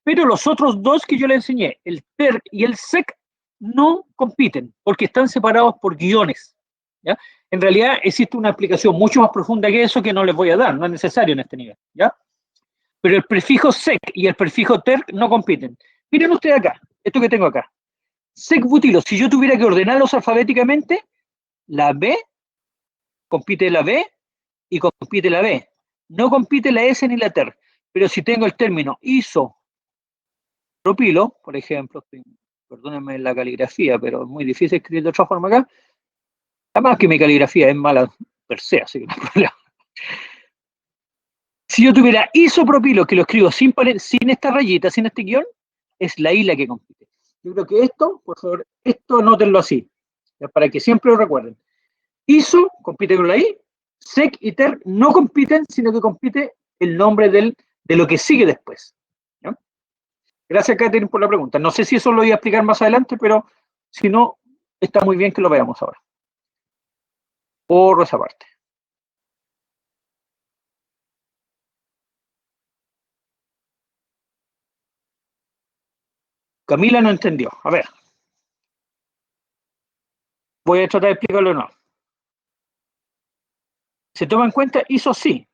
Pero los otros dos que yo le enseñé, el ter y el sec, no compiten, porque están separados por guiones. ¿Ya? En realidad existe una explicación mucho más profunda que eso que no les voy a dar, no es necesario en este nivel. ¿Ya? Pero el prefijo sec y el prefijo ter no compiten. Miren ustedes acá, esto que tengo acá. Sec butilo, si yo tuviera que ordenarlos alfabéticamente, la B compite la B y compite la B. No compite la S ni la ter. Pero si tengo el término isopropilo, por ejemplo, perdónenme la caligrafía, pero es muy difícil escribir de otra forma acá. Además que mi caligrafía es mala per se, así que no hay problema. Si yo tuviera isopropilo, que lo escribo sin esta rayita, sin este guión, es la I la que compite. Yo creo que esto, por favor, esto anótenlo así, para que siempre lo recuerden. ISO compite con la I, SEC y TER no compiten, sino que compite el nombre de lo que sigue después. ¿Ya? Gracias, Catherine, por la pregunta. No sé si eso lo voy a explicar más adelante, pero si no, está muy bien que lo veamos ahora. Borro esa parte. Camila no entendió. A ver. Voy a tratar de explicarlo de nuevo. ¿Se toma en cuenta? ISO sí.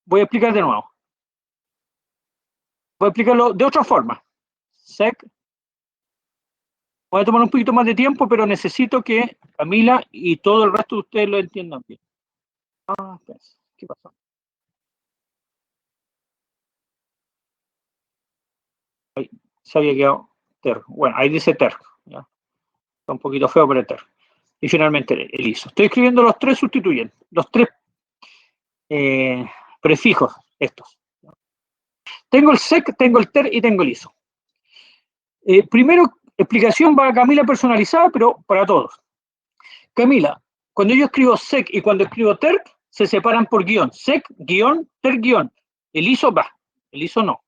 Voy a explicar de nuevo. Voy a explicarlo de otra forma. SEC. Voy a tomar un poquito más de tiempo, pero necesito que Camila y todo el resto de ustedes lo entiendan bien. ¿Qué pasó? Ahí se había quedado TER. Bueno, ahí dice TER. ¿Ya? Está un poquito feo, pero TER. Y finalmente el ISO. Estoy escribiendo los tres sustituyentes, los tres prefijos estos. Tengo el SEC, tengo el TER y tengo el ISO. Primero, explicación para Camila personalizada, pero para todos. Camila, cuando yo escribo SEC y cuando escribo TER, se separan por guión. SEC, guión, TER, guión. El ISO va, el ISO no.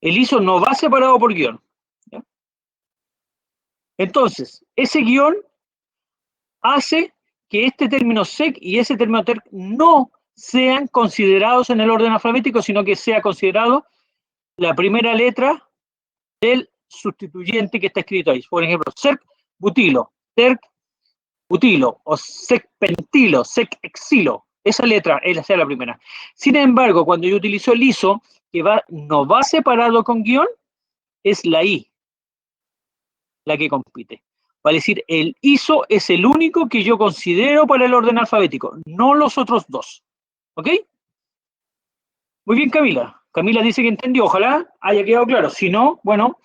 El ISO no va separado por guión. ¿Ya? Entonces, ese guión hace que este término SEC y ese término TER no sean considerados en el orden alfabético, sino que sea considerado la primera letra del sustituyente que está escrito ahí. Por ejemplo, SEC butilo, TER butilo, o SEC pentilo, SEC exilo. Esa letra es la primera. Sin embargo, cuando yo utilizo el ISO, que no va separado con guión, es la I la que compite. Va a decir, el ISO es el único que yo considero para el orden alfabético, no los otros dos. ¿Ok? Muy bien, Camila. Camila dice que entendió, ojalá haya quedado claro. Si no, bueno,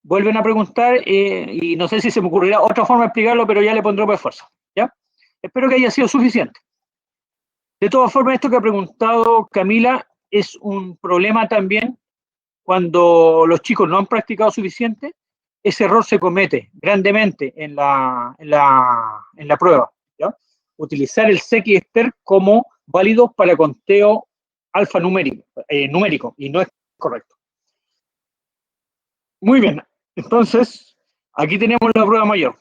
vuelven a preguntar y no sé si se me ocurrirá otra forma de explicarlo, pero ya le pondré por esfuerzo. ¿Ya? Espero que haya sido suficiente. De todas formas, esto que ha preguntado Camila es un problema también cuando los chicos no han practicado suficiente. Ese error se comete grandemente en la prueba. ¿Ya? Utilizar el SEC y STER como válidos para conteo numérico, y no es correcto. Muy bien, entonces, aquí tenemos la prueba mayor.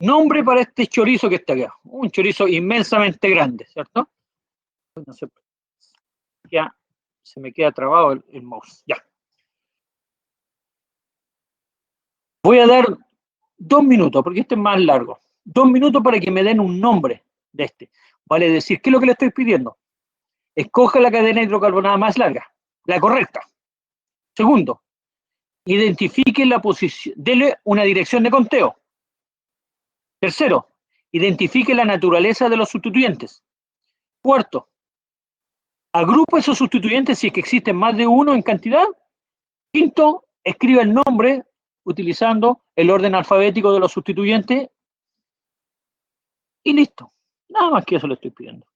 Nombre para este chorizo que está acá. Un chorizo inmensamente grande, ¿cierto? No sé, ya se me queda trabado el mouse. Ya. Voy a dar 2 minutos, porque este es más largo. 2 minutos para que me den un nombre de este. Vale decir, ¿qué es lo que le estoy pidiendo? Escoja la cadena hidrocarbonada más larga, la correcta. Segundo, identifique la posición, dele una dirección de conteo. Tercero, identifique la naturaleza de los sustituyentes. Cuarto, agrupa esos sustituyentes si es que existen más de uno en cantidad. Quinto, escriba el nombre utilizando el orden alfabético de los sustituyentes. Y listo. Nada más que eso le estoy pidiendo.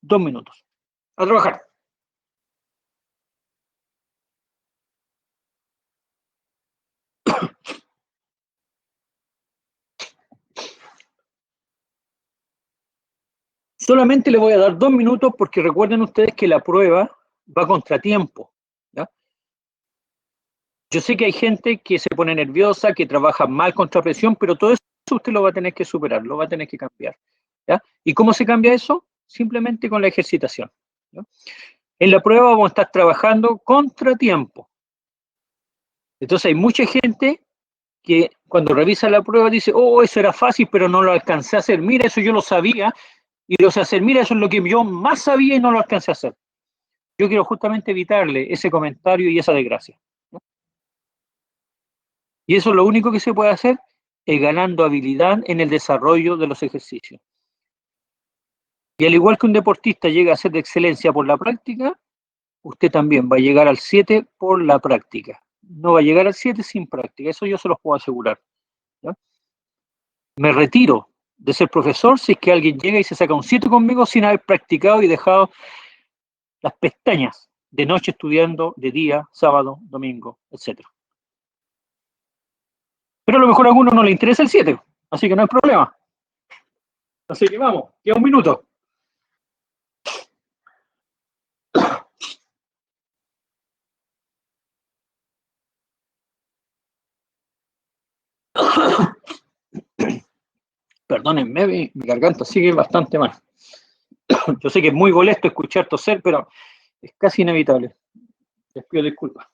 2 minutos. A trabajar. Solamente le voy a dar 2 minutos porque recuerden ustedes que la prueba va contra tiempo. ¿Ya? Yo sé que hay gente que se pone nerviosa, que trabaja mal contra presión, pero todo eso usted lo va a tener que superar, lo va a tener que cambiar. ¿Ya? ¿Y cómo se cambia eso? Simplemente con la ejercitación. ¿Ya? En la prueba vamos a estar trabajando contra tiempo. Entonces hay mucha gente que cuando revisa la prueba dice, oh, eso era fácil, pero no lo alcancé a hacer. Mira, eso yo lo sabía y lo sé hacer. Mira, eso es lo que yo más sabía y no lo alcancé a hacer. Yo quiero justamente evitarle ese comentario y esa desgracia. ¿No? Y eso es lo único que se puede hacer, es ganando habilidad en el desarrollo de los ejercicios. Y al igual que un deportista llega a ser de excelencia por la práctica, usted también va a llegar al 7 por la práctica. No va a llegar al 7 sin práctica, eso yo se los puedo asegurar. ¿Ya? Me retiro de ser profesor si es que alguien llega y se saca un 7 conmigo sin haber practicado y dejado las pestañas de noche estudiando, de día, sábado, domingo, etc. Pero a lo mejor a alguno no le interesa el 7, así que no hay problema. Así que vamos, queda 1 minuto. Perdónenme, mi garganta sigue bastante mal. Yo sé que es muy molesto escuchar toser, pero es casi inevitable. Les pido disculpas.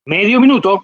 Medio minuto.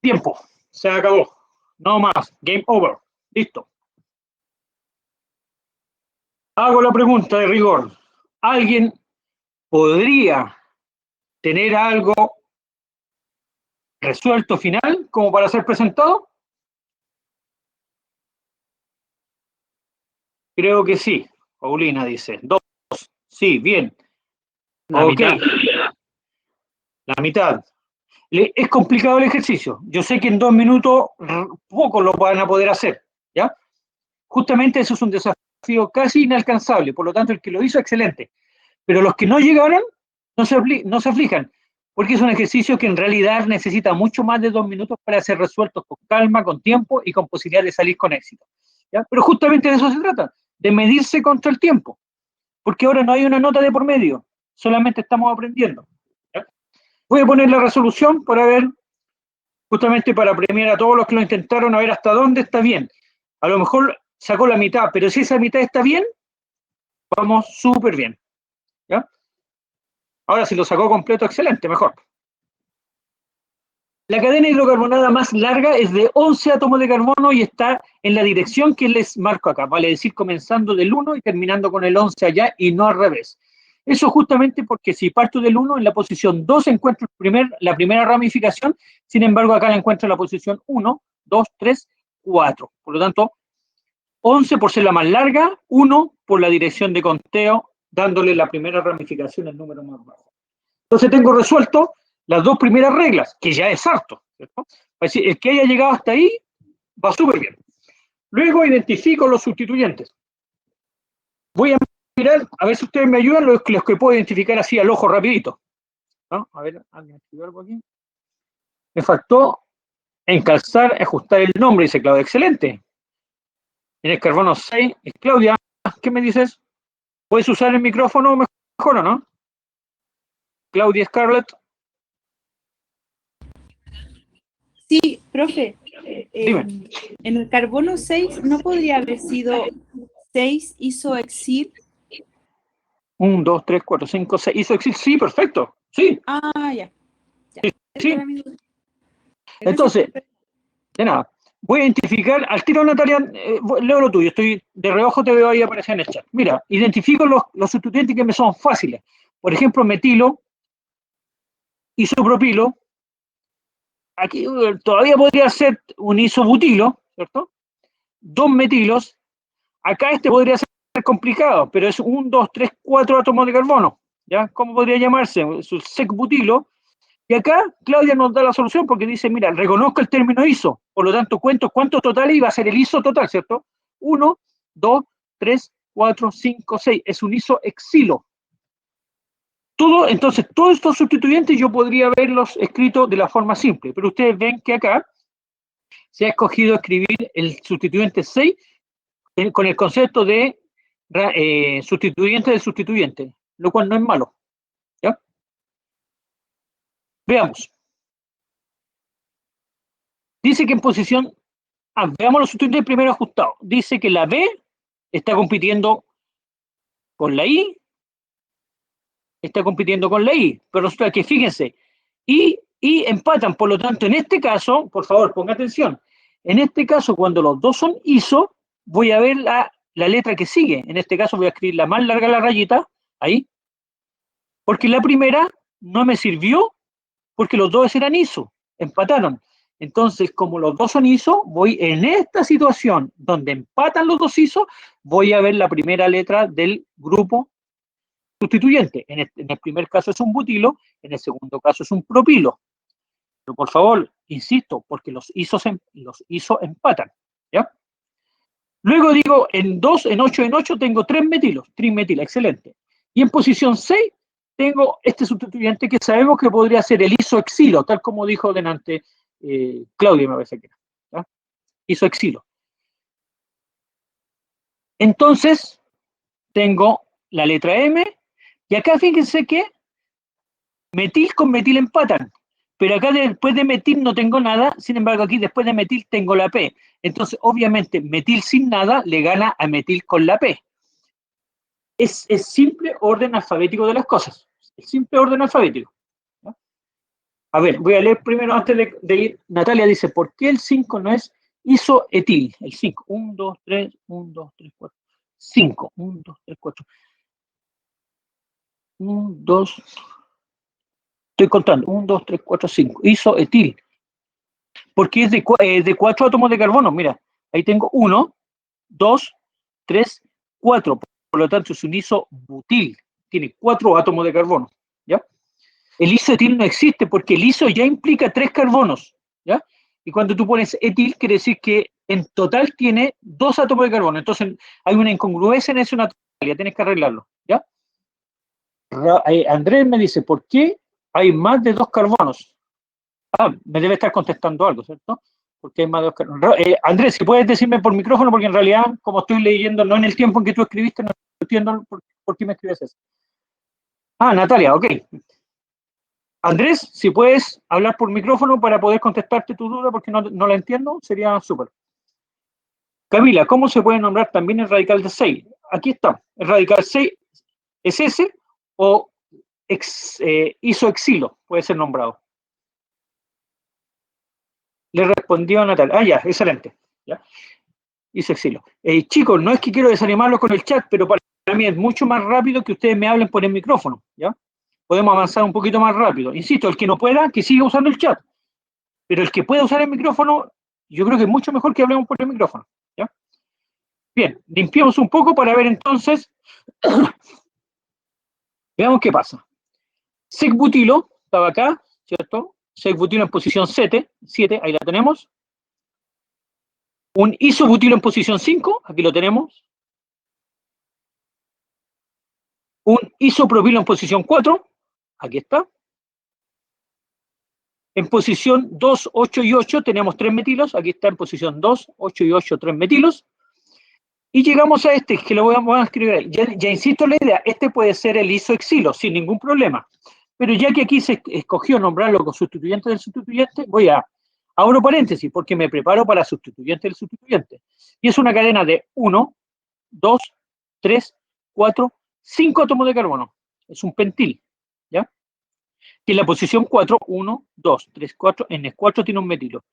Tiempo. Se acabó. No más. Game over. Listo. Hago la pregunta de rigor. ¿Alguien podría tener algo resuelto final como para ser presentado? Creo que sí. Paulina dice. 2. Sí, bien. La mitad. La mitad. Es complicado el ejercicio. Yo sé que en 2 minutos pocos lo van a poder hacer. ¿Ya? Justamente eso es un desafío casi inalcanzable. Por lo tanto, el que lo hizo, excelente. Pero los que no llegaron, no se aflijan. porque es un ejercicio que en realidad necesita mucho más de 2 minutos para ser resuelto con calma, con tiempo y con posibilidad de salir con éxito. ¿Ya? Pero justamente de eso se trata, de medirse contra el tiempo, porque ahora no hay una nota de por medio, solamente estamos aprendiendo. ¿Ya? Voy a poner la resolución para ver, justamente para premiar a todos los que lo intentaron, a ver hasta dónde está bien. A lo mejor sacó la mitad, pero si esa mitad está bien, vamos súper bien. ¿Ya? Ahora, si lo sacó completo, excelente, mejor. La cadena hidrocarbonada más larga es de 11 átomos de carbono y está en la dirección que les marco acá, vale decir, comenzando del 1 y terminando con el 11 allá y no al revés. Eso justamente porque si parto del 1, en la posición 2 encuentro la primera ramificación, sin embargo acá la encuentro en la posición 1, 2, 3, 4. Por lo tanto, 11 por ser la más larga, 1 por la dirección de conteo, dándole la primera ramificación el número más bajo. Entonces tengo resuelto las dos primeras reglas, que ya es harto, ¿cierto? Es decir, el que haya llegado hasta ahí va súper bien. Luego identifico los sustituyentes. Voy a mirar, a ver si ustedes me ayudan, los que puedo identificar así al ojo rapidito. ¿No? A ver, ¿alguien escribió algo aquí? Me faltó encalzar, ajustar el nombre, dice Claudia. Excelente. En el carbono 6, Claudia, ¿qué me dices? ¿Puedes usar el micrófono mejor o no? Claudia Scarlett. Sí, profe. Dime. En el carbono 6 no podría haber sido 6 isoexil. 1, 2, 3, 4, 5, 6. Isoexil, sí, perfecto. Sí. Ah, ya. Sí. Entonces, de nada. Voy a identificar, al tiro, Natalia, leo lo tuyo, estoy de reojo, te veo ahí aparecer en el chat. Mira, identifico los sustituyentes que me son fáciles. Por ejemplo, metilo, isopropilo. Aquí todavía podría ser un isobutilo, ¿cierto? 2 metilos. Acá este podría ser complicado, pero es 1, 2, 3, 4 átomos de carbono. ¿Ya? ¿Cómo podría llamarse? Es un secbutilo. Y acá Claudia nos da la solución porque dice, mira, reconozco el término ISO, por lo tanto cuento cuántos totales iba a ser el ISO total, ¿cierto? 1, 2, 3, 4, 5, 6. Es un ISO exilo. Entonces, todos estos sustituyentes yo podría haberlos escrito de la forma simple, pero ustedes ven que acá se ha escogido escribir el sustituyente 6 con el concepto de sustituyente de sustituyente, lo cual no es malo. ¿Ya? Veamos. Dice que en posición... veamos los sustituyentes primero ajustados. Dice que la B está compitiendo con la I, pero resulta que fíjense, y empatan, por lo tanto, en este caso, por favor, ponga atención, en este caso, cuando los dos son ISO, voy a ver la letra que sigue. En este caso voy a escribir la más larga, la rayita, ahí, porque la primera no me sirvió porque los dos eran ISO, empataron. Entonces, como los dos son ISO, voy en esta situación donde empatan los dos ISO, voy a ver la primera letra del grupo sustituyente. En el primer caso es un butilo, en el segundo caso es un propilo. Pero por favor, insisto, porque los ISO empatan. ¿Ya? Luego digo, en 2, en 8, en 8 tengo 3 metilos, trimetila, excelente. Y en posición 6 tengo este sustituyente que sabemos que podría ser el isoexilo, tal como dijo delante Claudia, me parece que era. ¿Ya? Isoexilo. Entonces, tengo la letra M, y acá fíjense que metil con metil empatan, pero acá después de metil no tengo nada, sin embargo aquí después de metil tengo la P. Entonces, obviamente, metil sin nada le gana a metil con la P. Es simple orden alfabético de las cosas. Es simple orden alfabético. ¿No? A ver, voy a leer primero antes de ir. Natalia dice, ¿por qué el 5 no es isoetil? El 5. 1, 2, 3, 1, 2, 3, 4. 5. 1, 2, 3, 4. 1, 2. Estoy contando. 1, 2, 3, 4, 5. Isoetil. Porque es de 4 átomos de carbono. Mira, ahí tengo 1, 2, 3, 4. Por lo tanto, es un isobutil. Tiene 4 átomos de carbono. ¿Ya? El isoetil no existe porque el iso ya implica 3 carbonos. ¿Ya? Y cuando tú pones etil, quiere decir que en total tiene 2 átomos de carbono. Entonces, hay una incongruencia en eso, Natalia. Tienes que arreglarlo. ¿Ya? Andrés me dice, ¿por qué hay más de 2 carbonos. Ah, me debe estar contestando algo, ¿cierto? Porque hay más de 2 carbonos. Andrés, si puedes decirme por micrófono, porque en realidad, como estoy leyendo, no en el tiempo en que tú escribiste, no entiendo por qué me escribes eso. Ah, Natalia, ok. Andrés, si puedes hablar por micrófono para poder contestarte tu duda, porque no la entiendo, sería súper. Camila, ¿cómo se puede nombrar también el radical de 6? Aquí está. El radical 6 es ese o isoexilo, puede ser nombrado. Le respondió a Natalia. Ah, ya, excelente. ¿Ya? Isoexilo. Chicos, no es que quiero desanimarlos con el chat, pero para mí es mucho más rápido que ustedes me hablen por el micrófono. ¿Ya? Podemos avanzar un poquito más rápido. Insisto, el que no pueda, que siga usando el chat. Pero el que pueda usar el micrófono, yo creo que es mucho mejor que hablemos por el micrófono. ¿Ya? Bien, limpiamos un poco para ver entonces. Veamos qué pasa. Sec-butilo, estaba acá, ¿cierto? Sec-butilo en posición 7, ahí la tenemos. Un isobutilo en posición 5, aquí lo tenemos. Un isopropilo en posición 4, aquí está. En posición 2, 8 y 8 tenemos 3 metilos, aquí está en posición 2, 8 y 8, 3 metilos. Y llegamos a este, que lo vamos a escribir ahí. Ya insisto en la idea, este puede ser el isoexilo, sin ningún problema. Pero ya que aquí se escogió nombrarlo con sustituyente del sustituyente, voy a abro paréntesis, porque me preparo para sustituyente del sustituyente. Y es una cadena de 1, 2, 3, 4, 5 átomos de carbono. Es un pentil, ¿ya? Y en la posición 4, 1, 2, 3, 4, en el 4 tiene un metilo.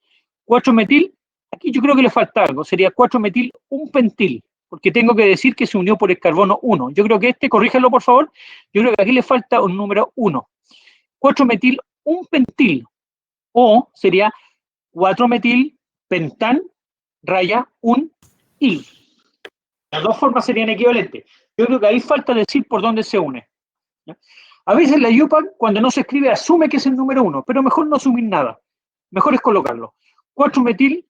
4 metil, aquí yo creo que le falta algo, sería 4 metil, un pentil, porque tengo que decir que se unió por el carbono 1. Yo creo que corríjanlo por favor, yo creo que aquí le falta un número 1. 4 metil, un pentil, o sería 4 metil, pentan, raya, un il. Las dos formas serían equivalentes. Yo creo que ahí falta decir por dónde se une. ¿Ya? A veces la IUPAC, cuando no se escribe, asume que es el número 1, pero mejor no asumir nada. Mejor es colocarlo. 4 metil,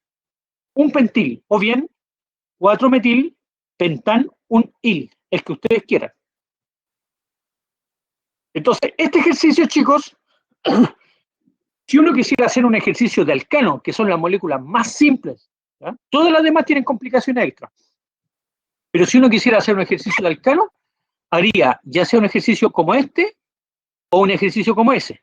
un pentil, o bien 4 metil, pentan, un il, el que ustedes quieran. Entonces, este ejercicio, chicos, si uno quisiera hacer un ejercicio de alcano, que son las moléculas más simples, ¿ya? Todas las demás tienen complicaciones extra. Pero si uno quisiera hacer un ejercicio de alcano, haría ya sea un ejercicio como este o un ejercicio como ese.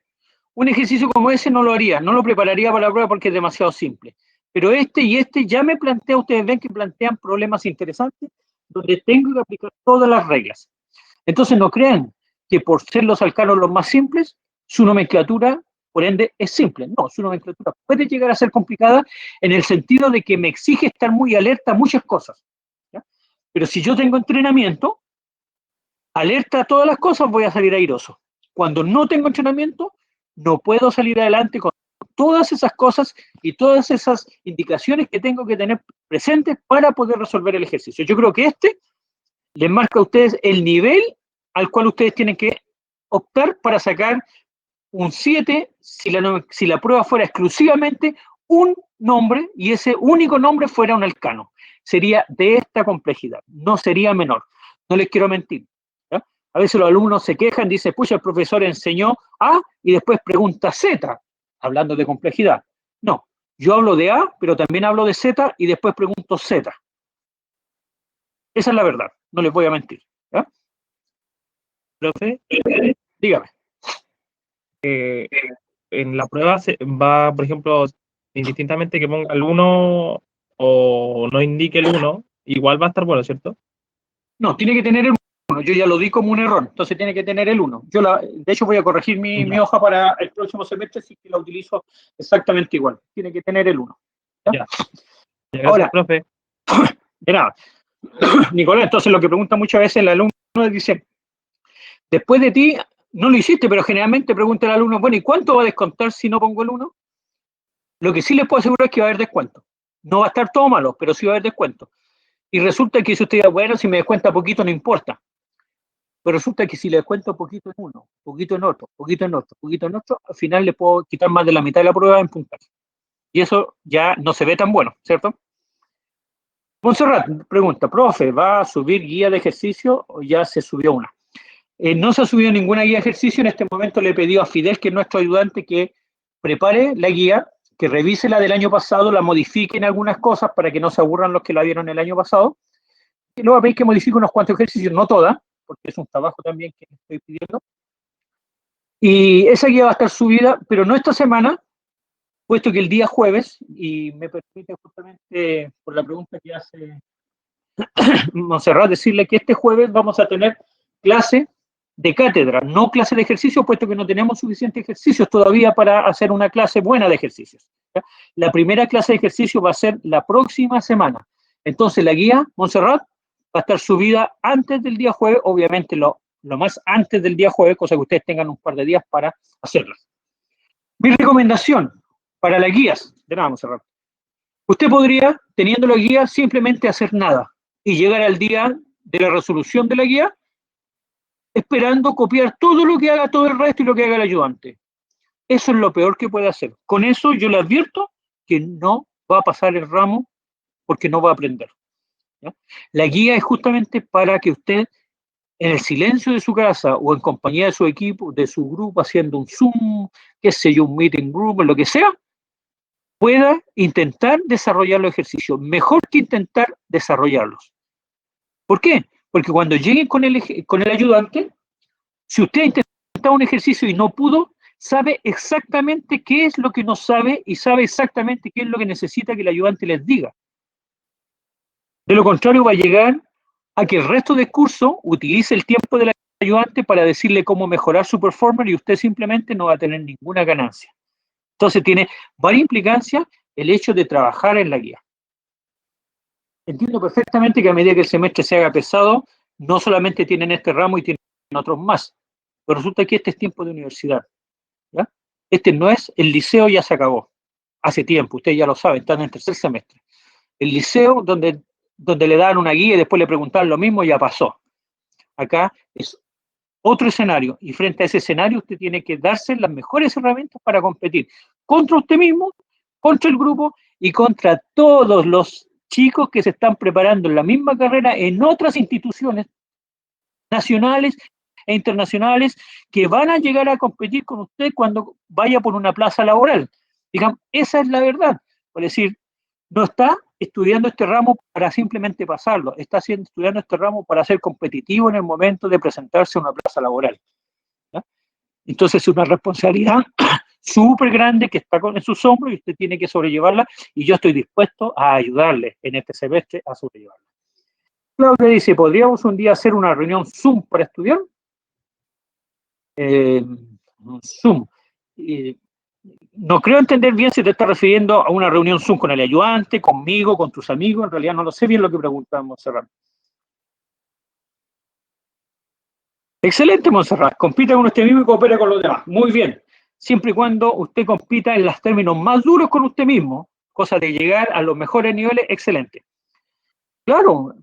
Un ejercicio como ese no lo haría, no lo prepararía para la prueba porque es demasiado simple. Pero este y este ya me plantea, ustedes ven que plantean problemas interesantes donde tengo que aplicar todas las reglas. Entonces no crean que por ser los alcanos los más simples, su nomenclatura, por ende, es simple. No, su nomenclatura puede llegar a ser complicada en el sentido de que me exige estar muy alerta a muchas cosas. ¿Ya? Pero si yo tengo entrenamiento, alerta a todas las cosas, voy a salir airoso. Cuando no tengo entrenamiento, no puedo salir adelante con todas esas cosas y todas esas indicaciones que tengo que tener presentes para poder resolver el ejercicio. Yo creo que este les marca a ustedes el nivel al cual ustedes tienen que optar para sacar un 7 si la prueba fuera exclusivamente un nombre y ese único nombre fuera un alcano. Sería de esta complejidad, no sería menor. No les quiero mentir. ¿Ya? A veces los alumnos se quejan, dicen, pucha, el profesor enseñó A y después pregunta Z, hablando de complejidad. No, yo hablo de A, pero también hablo de Z y después pregunto Z. Esa es la verdad, no les voy a mentir. ¿Ya? Profe, Dígame. en la prueba se va, por ejemplo, indistintamente que ponga el 1 o no indique el 1, igual va a estar bueno, ¿cierto? No, tiene que tener el 1. Yo ya lo di como un error, entonces tiene que tener el 1. De hecho, voy a corregir mi hoja para el próximo semestre, si que la utilizo exactamente igual. Tiene que tener el 1. Ya. Gracias, Ahora, profe. de nada. Nicolás, entonces lo que pregunta muchas veces el alumno dice, después de ti, no lo hiciste, pero generalmente pregunta el alumno, bueno, ¿y cuánto va a descontar si no pongo el 1? Lo que sí les puedo asegurar es que va a haber descuento. No va a estar todo malo, pero sí va a haber descuento. Y resulta que si usted dice, bueno, si me descuenta poquito no importa. Pero resulta que si le descuento poquito en uno, poquito en otro, poquito en otro, poquito en otro, al final le puedo quitar más de la mitad de la prueba en puntaje. Y eso ya no se ve tan bueno, ¿cierto? Montserrat pregunta, profe, ¿va a subir guía de ejercicio o ya se subió una? No se ha subido ninguna guía de ejercicio. En este momento le he pedido a Fidel, que es nuestro ayudante, que prepare la guía, que revise la del año pasado, la modifique en algunas cosas para que no se aburran los que la vieron el año pasado. Y luego veis que modifique unos cuantos ejercicios, no todas, porque es un trabajo también que estoy pidiendo. Y esa guía va a estar subida, pero no esta semana, puesto que el día jueves, y me permite justamente por la pregunta que hace Montserrat, decirle que este jueves vamos a tener clase de cátedra, no clase de ejercicio, puesto que no tenemos suficientes ejercicios todavía para hacer una clase buena de ejercicios. ¿Ya? La primera clase de ejercicio va a ser la próxima semana. Entonces la guía, Montserrat, va a estar subida antes del día jueves, obviamente lo más antes del día jueves, cosa que ustedes tengan un par de días para hacerla. Mi recomendación para las guías, de nada, Montserrat, usted podría, teniendo la guía, simplemente hacer nada y llegar al día de la resolución de la guía esperando copiar todo lo que haga todo el resto y lo que haga el ayudante. Eso es lo peor que puede hacer. Con eso yo le advierto que no va a pasar el ramo porque no va a aprender. ¿Ya? La guía es justamente para que usted, en el silencio de su casa o en compañía de su equipo, de su grupo, haciendo un Zoom, qué sé yo, un meeting group, lo que sea, pueda intentar desarrollar los ejercicios. Mejor que intentar desarrollarlos. ¿Por qué? Porque cuando lleguen con el ayudante, si usted ha intentado un ejercicio y no pudo, sabe exactamente qué es lo que no sabe y sabe exactamente qué es lo que necesita que el ayudante les diga. De lo contrario, va a llegar a que el resto del curso utilice el tiempo del ayudante para decirle cómo mejorar su performance y usted simplemente no va a tener ninguna ganancia. Entonces tiene varias implicancias el hecho de trabajar en la guía. Entiendo perfectamente que a medida que el semestre se haga pesado, no solamente tienen este ramo y tienen otros más, pero resulta que este es tiempo de universidad. ¿Ya? Este no es, el liceo ya se acabó, hace tiempo, ustedes ya lo saben, están en el tercer semestre. El liceo, donde le dan una guía y después le preguntan lo mismo, ya pasó. Acá es otro escenario, y frente a ese escenario usted tiene que darse las mejores herramientas para competir contra usted mismo, contra el grupo y contra todos los chicos que se están preparando en la misma carrera en otras instituciones nacionales e internacionales que van a llegar a competir con usted cuando vaya por una plaza laboral. Digamos, esa es la verdad. Es decir, no está estudiando este ramo para simplemente pasarlo, está estudiando este ramo para ser competitivo en el momento de presentarse a una plaza laboral. ¿Ya? Entonces es una responsabilidad súper grande que está en sus hombros y usted tiene que sobrellevarla y yo estoy dispuesto a ayudarle en este semestre a sobrellevarla. Claudia dice, ¿podríamos un día hacer una reunión Zoom para estudiar? Zoom. No creo entender bien si te estás refiriendo a una reunión Zoom con el ayudante, conmigo, con tus amigos. En realidad no lo sé bien lo que preguntamos, Montserrat. Excelente, Montserrat. Compita con usted mismo y coopera con los demás. Muy bien. Siempre y cuando usted compita en los términos más duros con usted mismo, cosa de llegar a los mejores niveles, excelente. Claro,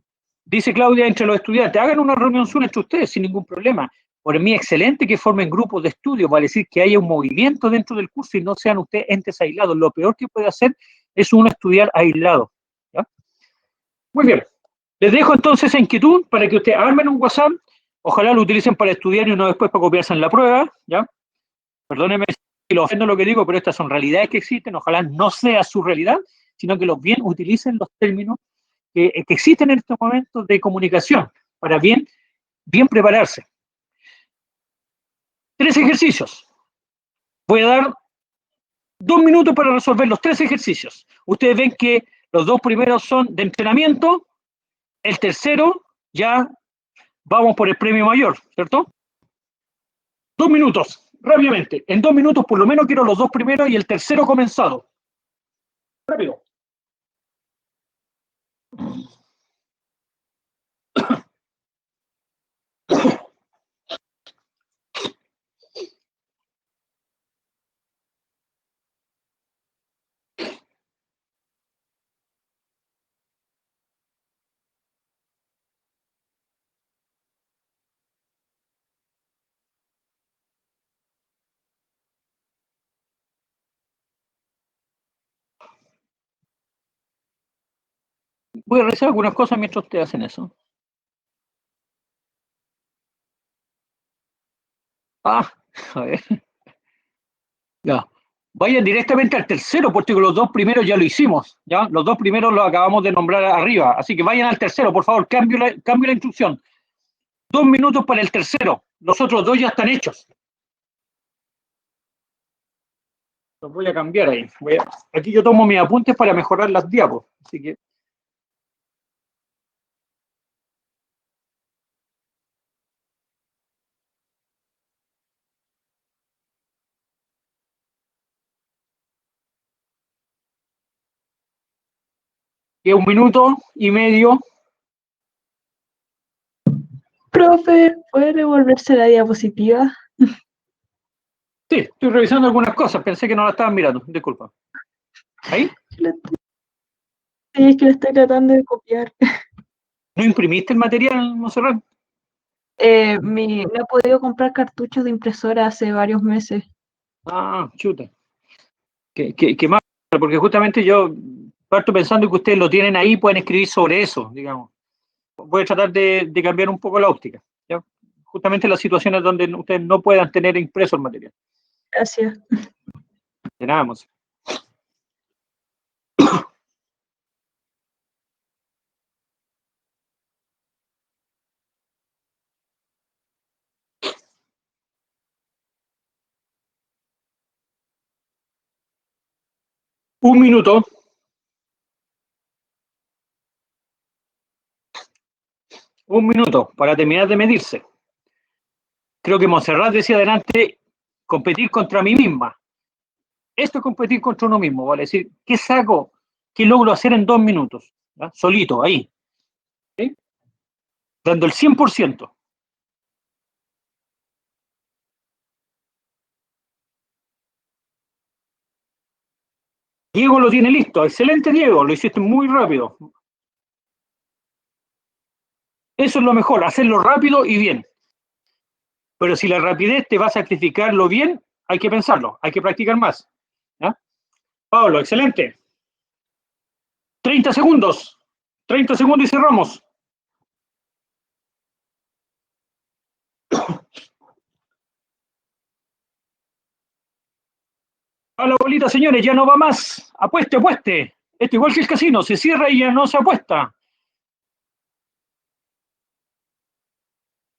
dice Claudia, entre los estudiantes, hagan una reunión Zoom entre ustedes sin ningún problema. Por mí, excelente que formen grupos de estudio, para decir que haya un movimiento dentro del curso y no sean ustedes entes aislados. Lo peor que puede hacer es uno estudiar aislado. ¿Ya? Muy bien. Les dejo entonces esa inquietud para que ustedes armen un WhatsApp. Ojalá lo utilicen para estudiar y no después para copiarse en la prueba. ¿Ya? Perdónenme si lo ofendo lo que digo, pero estas son realidades que existen. Ojalá no sea su realidad, sino que los bien utilicen los términos que existen en estos momentos de comunicación para bien prepararse. 3 ejercicios. Voy a dar 2 minutos para resolver los 3 ejercicios. Ustedes ven que los 2 primeros son de entrenamiento, el tercero ya vamos por el premio mayor, ¿cierto? 2 minutos, rápidamente. En 2 minutos por lo menos quiero los 2 primeros y el tercero comenzado. Rápido. Voy a revisar algunas cosas mientras ustedes hacen eso. Ah, a ver. Ya. Vayan directamente al tercero, porque los dos primeros ya lo hicimos. ¿Ya? Los dos primeros los acabamos de nombrar arriba. Así que vayan al tercero, por favor, cambio la instrucción. 2 minutos para el tercero. Los otros dos ya están hechos. Los voy a cambiar ahí. Aquí yo tomo mis apuntes para mejorar las diapos. Así que. Y 1 minuto y medio. Profe, ¿puede devolverse la diapositiva? Sí, estoy revisando algunas cosas. Pensé que no la estaban mirando. Disculpa. ¿Ahí? Sí, es que lo estoy tratando de copiar. ¿No imprimiste el material, Monserrat? No he podido comprar cartuchos de impresora hace varios meses. Ah, chuta. ¿Qué más? Porque justamente yo parto pensando que ustedes lo tienen ahí, pueden escribir sobre eso, digamos. Voy a tratar de cambiar un poco la óptica. ¿Ya? Justamente las situaciones donde ustedes no puedan tener impreso el material. Gracias. De nada, Monserrat. Un minuto. Un minuto para terminar de medirse. Creo que Monserrat decía adelante, competir contra mí misma. Esto es competir contra uno mismo, ¿vale? Es decir, ¿qué saco? ¿Qué logro hacer en 2 minutos? ¿Ya? Solito, ahí. ¿Sí? Dando el 100%. Diego lo tiene listo. Excelente, Diego. Lo hiciste muy rápido. Eso es lo mejor, hacerlo rápido y bien. Pero si la rapidez te va a sacrificar lo bien, hay que pensarlo, hay que practicar más. ¿Ya? Pablo, excelente. 30 segundos. 30 segundos y cerramos. A la bolita, señores, ya no va más. Apueste, apueste. Esto igual que el casino, se cierra y ya no se apuesta.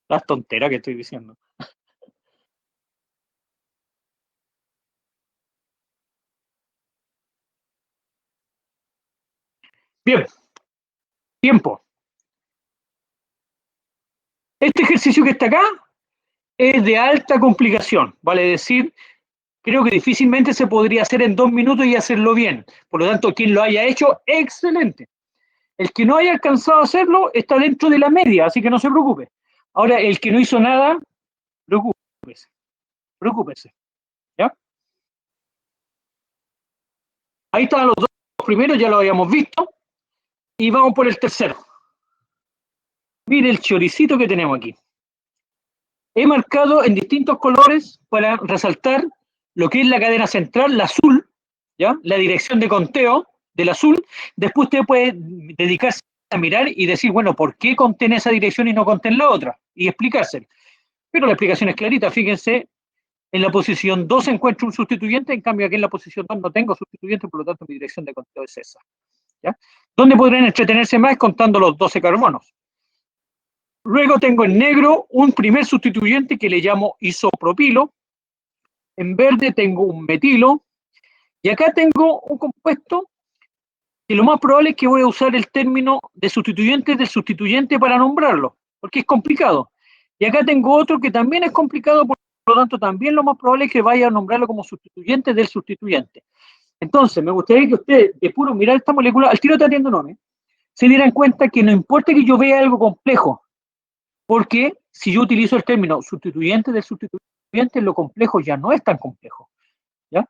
Las tonteras que estoy diciendo. Bien, tiempo. Este ejercicio que está acá es de alta complicación, vale decir, creo que difícilmente se podría hacer en 2 minutos y hacerlo bien. Por lo tanto, quien lo haya hecho, excelente. El que no haya alcanzado a hacerlo está dentro de la media, así que no se preocupe. Ahora, el que no hizo nada, preocúpese. Preocúpese. ¿Ya? Ahí estaban los dos primeros, ya lo habíamos visto. Y vamos por el tercero. Mire el choricito que tenemos aquí. He marcado en distintos colores para resaltar lo que es la cadena central, la azul, ¿ya? La dirección de conteo del azul. Después usted puede dedicarse a mirar y decir, bueno, ¿por qué conté en esa dirección y no conté en la otra? Y explicárselo. Pero la explicación es clarita, fíjense, en la posición 2 encuentro un sustituyente, en cambio aquí en la posición 2 no tengo sustituyente, por lo tanto mi dirección de conteo es esa. ¿Ya? ¿Dónde podrían entretenerse más? Contando los 12 carbonos. Luego tengo en negro un primer sustituyente que le llamo isopropilo. En verde tengo un metilo. Y acá tengo un compuesto que lo más probable es que voy a usar el término de sustituyente del sustituyente para nombrarlo, porque es complicado. Y acá tengo otro que también es complicado, por lo tanto también lo más probable es que vaya a nombrarlo como sustituyente del sustituyente. Entonces, me gustaría que usted, de puro mirar esta molécula, al tiro está teniendo nombre, se dieran cuenta que no importa que yo vea algo complejo, porque si yo utilizo el término sustituyente del sustituyente, lo complejo ya no es tan complejo. ¿Ya?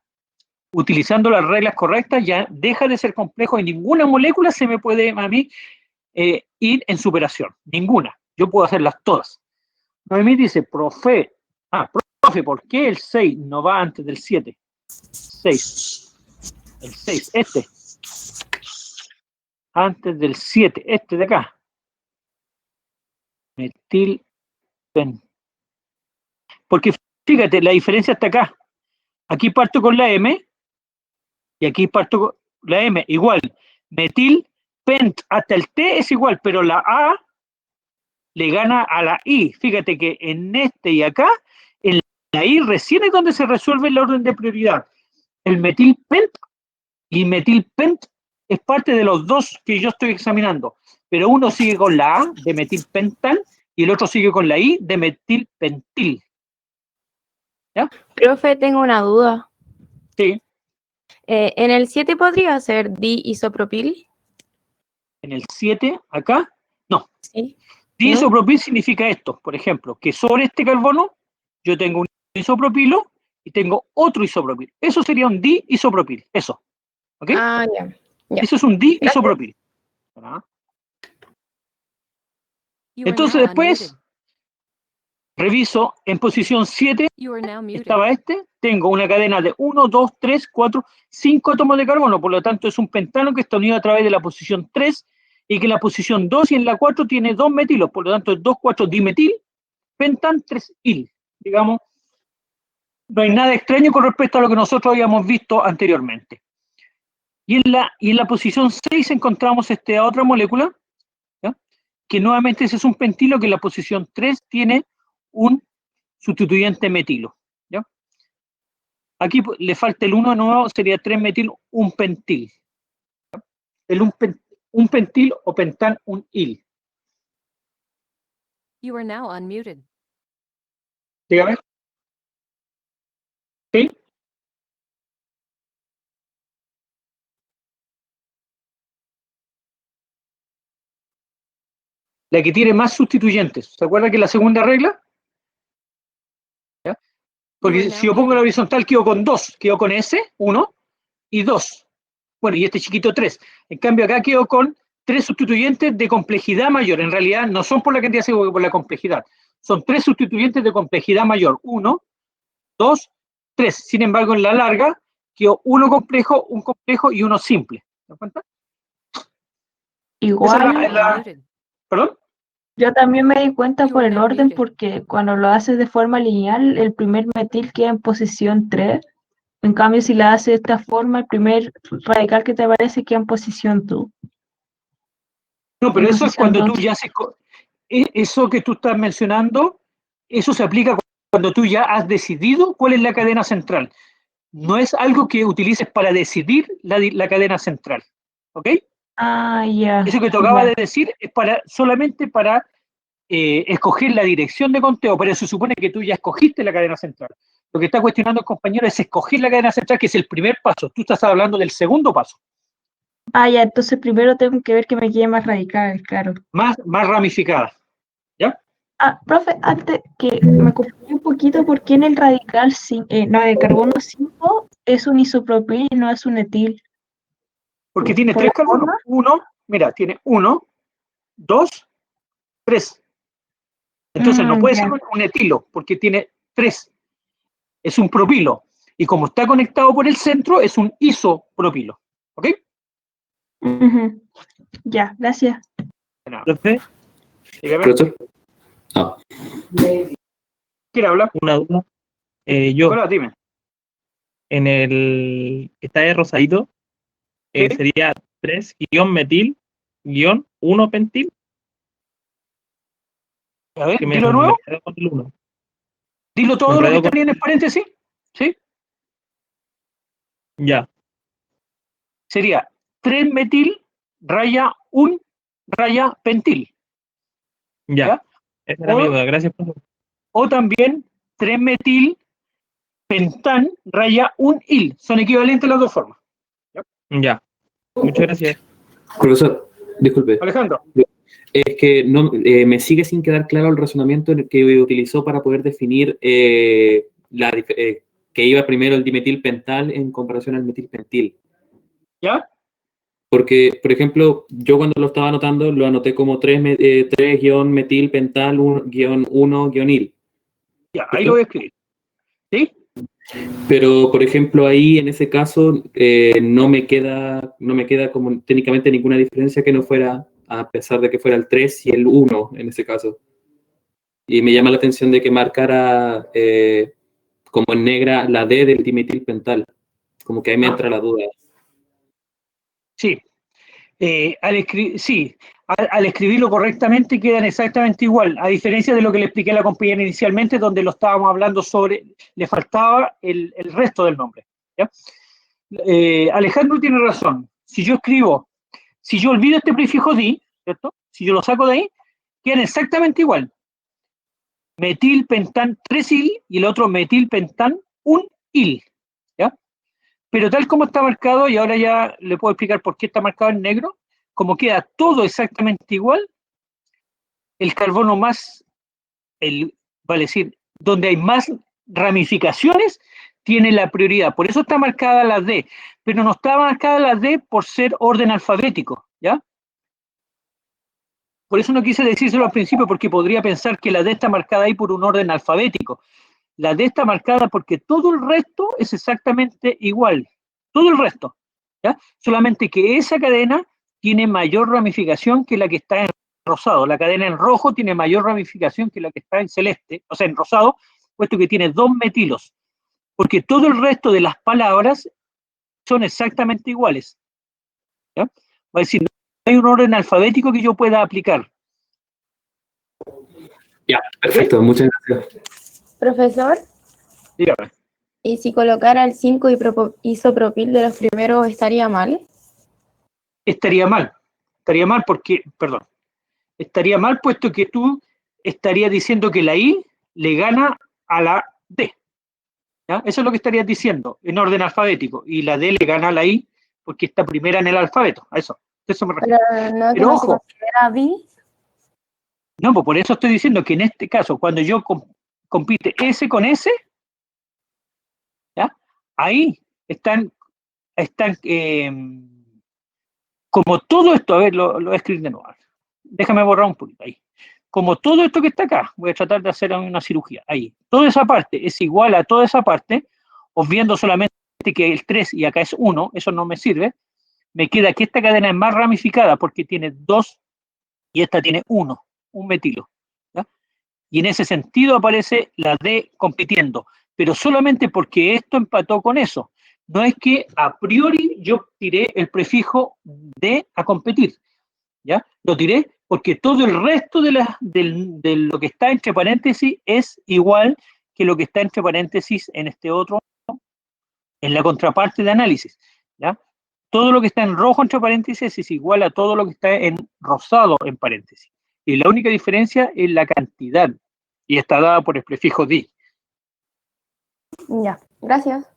Utilizando las reglas correctas ya deja de ser complejo y ninguna molécula se me puede a mí ir en superación. Ninguna. Yo puedo hacerlas todas. Noemí dice, profe, ¿por qué el 6 no va antes del 7? 6. El 6, este. Antes del 7, este de acá. Metil. Porque Fíjate, la diferencia está acá. Aquí parto con la M y aquí parto con la M. Igual, metil, pent, hasta el T es igual, pero la A le gana a la I. Fíjate que en este y acá, en la I recién es donde se resuelve el orden de prioridad. El metil pent y metil pent es parte de los dos que yo estoy examinando, pero uno sigue con la A de metilpental y el otro sigue con la I de metilpentil. ¿Ya? Profe, tengo una duda. Sí, ¿En el 7 podría ser diisopropil? en el 7, acá, no. Sí. Diisopropil significa esto, por ejemplo, que sobre este carbono yo tengo un isopropilo y tengo otro isopropil. Eso sería un diisopropil, eso. ¿Ok? Ah, ya. Ya. Eso es un diisopropil. ¿Ah? Entonces después reviso en posición 7, estaba tengo una cadena de 1, 2, 3, 4, 5 átomos de carbono, por lo tanto es un pentano que está unido a través de la posición 3 y que en la posición 2 y en la 4 tiene 2 metilos, por lo tanto es 2, 4 dimetil, pentan, 3-il. Digamos, no hay nada extraño con respecto a lo que nosotros habíamos visto anteriormente. Y en la posición 6 encontramos esta otra molécula, ¿ya? Que nuevamente ese es un pentilo que en la posición 3 tiene un sustituyente metilo. ¿Ya? Aquí le falta el 1 nuevo, sería 3-metil, un pentil. ¿Ya? Un pentil o pentan, un il. You are now unmuted. Dígame. ¿Sí? La que tiene más sustituyentes. ¿Se acuerda que la segunda regla? ¿Ya? Porque si yo pongo la horizontal quedo con 2, quedo con S, 1 y 2. Bueno, y este chiquito 3. En cambio acá quedo con 3 sustituyentes de complejidad mayor. En realidad no son por la cantidad, sino por la complejidad. Son 3 sustituyentes de complejidad mayor. 1, 2, 3. Sin embargo, en la larga quedó uno complejo, un complejo y uno simple. ¿Te das cuenta? Igual, ¿Perdón? yo también me di cuenta por el orden porque cuando lo haces de forma lineal, el primer metil queda en posición 3. En cambio, si la haces de esta forma, el primer radical que te aparece queda en posición 2. No, pero En eso es posición cuando tú 2. ya haces... Eso que tú estás mencionando, eso se aplica cuando tú ya has decidido cuál es la cadena central. No es algo que utilices para decidir la cadena central. ¿Ok? Ah, ya. Eso que te acaba de decir es solamente para escoger la dirección de conteo, pero se supone que tú ya escogiste la cadena central. Lo que está cuestionando el compañero es escoger la cadena central, que es el primer paso. Tú estás hablando del segundo paso, Ah, ya, entonces primero tengo que ver que me quede más radical, claro. más ramificada. ¿Ya? Ah, profe, antes que me confundí un poquito, ¿por qué en el radical, no, de carbono 5 es un isopropil y no es un etil? Porque tiene ¿Por 3 la carbonos. forma? Uno, mira, tiene 1, 2, 3. Entonces no puede Ya. ser un etilo, porque tiene 3. Es un propilo. Y como está conectado por el centro, es un isopropilo. ¿Ok? Ujú. Ya, gracias. De nada. Profe, Dígame. ¿Profesor? Ah, ¿Quiere hablar? una duda. Yo, Nicolás, dime. en el que está de rosadito, ¿Sí? sería 3-metil-1-pentil. A ver, Que dilo me nuevo. quedo con el 1. Dilo Me todo lo que enredo está con... ahí en el paréntesis. ¿Sí? Ya, Sería 3-metil raya 1 raya pentil. ya. ¿Ya? Esa era mi duda. Gracias, profe. O también 3-metil pentan raya 1-il. Son equivalentes las dos formas. Ya. Muchas gracias. profesor, disculpe. Alejandro. Es que no, me sigue sin quedar claro el razonamiento en el que utilizó para poder definir que iba primero el dimetilpental en comparación al metilpentil. ¿Ya? Porque, por ejemplo, yo cuando lo estaba anotando, lo anoté como 3-metilpental 1-il. Ya, ahí lo voy a escribir. ¿Sí? Pero, por ejemplo, ahí en ese caso no me queda como técnicamente ninguna diferencia que no fuera, a pesar de que fuera el 3 y el 1 en ese caso. Y me llama la atención de que marcara como en negra la D del dimetilpental. Como que ahí me entra la duda. Sí. Al escribirlo correctamente quedan exactamente igual, a diferencia de lo que le expliqué a la compañera inicialmente, donde lo estábamos hablando sobre, le faltaba el resto del nombre, ¿ya? Alejandro tiene razón. Si yo olvido este prefijo di, ¿cierto? Si yo lo saco de ahí, quedan exactamente igual. Metilpentan 3-il y el otro metilpentan 1-il, ¿ya? Pero tal como está marcado, y ahora ya le puedo explicar por qué está marcado en negro, como queda todo exactamente igual, el carbono más, vale decir, donde hay más ramificaciones, tiene la prioridad. Por eso está marcada la D, pero no está marcada la D por ser orden alfabético, ¿ya? Por eso no quise decírselo al principio, porque podría pensar que la D está marcada ahí por un orden alfabético. La D está marcada porque todo el resto es exactamente igual. Todo el resto, ¿ya? Solamente que esa cadena tiene mayor ramificación que la que está en rosado. La cadena en rojo tiene mayor ramificación que la que está en celeste, o sea, en rosado, puesto que tiene 2 metilos. Porque todo el resto de las palabras son exactamente iguales, ¿ya? Va a decir, no hay un orden alfabético que yo pueda aplicar. Ya, perfecto, muchas gracias. Profesor, Dígame. ¿y si colocara el 5 isopropil de los primeros estaría mal? Estaría mal porque, perdón, estaría mal puesto que tú estarías diciendo que la I le gana a la D, ¿ya? Eso es lo que estarías diciendo en orden alfabético, y la D le gana a la I porque está primera en el alfabeto, a eso me refiero. Pero no, que Pero no se ojo, considera bi. no, pues por eso estoy diciendo que en este caso, cuando yo compite S con S, ¿ya? Ahí están como todo esto, a ver, lo voy a escribir de nuevo. Déjame borrar un poquito ahí. Como todo esto que está acá, voy a tratar de hacer una cirugía. Ahí. Toda esa parte es igual a toda esa parte, obviando solamente que el 3 y acá es 1, eso no me sirve. Me queda que esta cadena es más ramificada porque tiene 2 y esta tiene 1, un metilo, ¿ya? Y en ese sentido aparece la D compitiendo, pero solamente porque esto empató con eso. No es que a priori yo tiré el prefijo D a competir, ¿ya? Lo tiré porque todo el resto de lo que está entre paréntesis es igual que lo que está entre paréntesis en este otro, en la contraparte de análisis, ¿ya? Todo lo que está en rojo entre paréntesis es igual a todo lo que está en rosado en paréntesis. Y la única diferencia es la cantidad, y está dada por el prefijo di. Ya, gracias.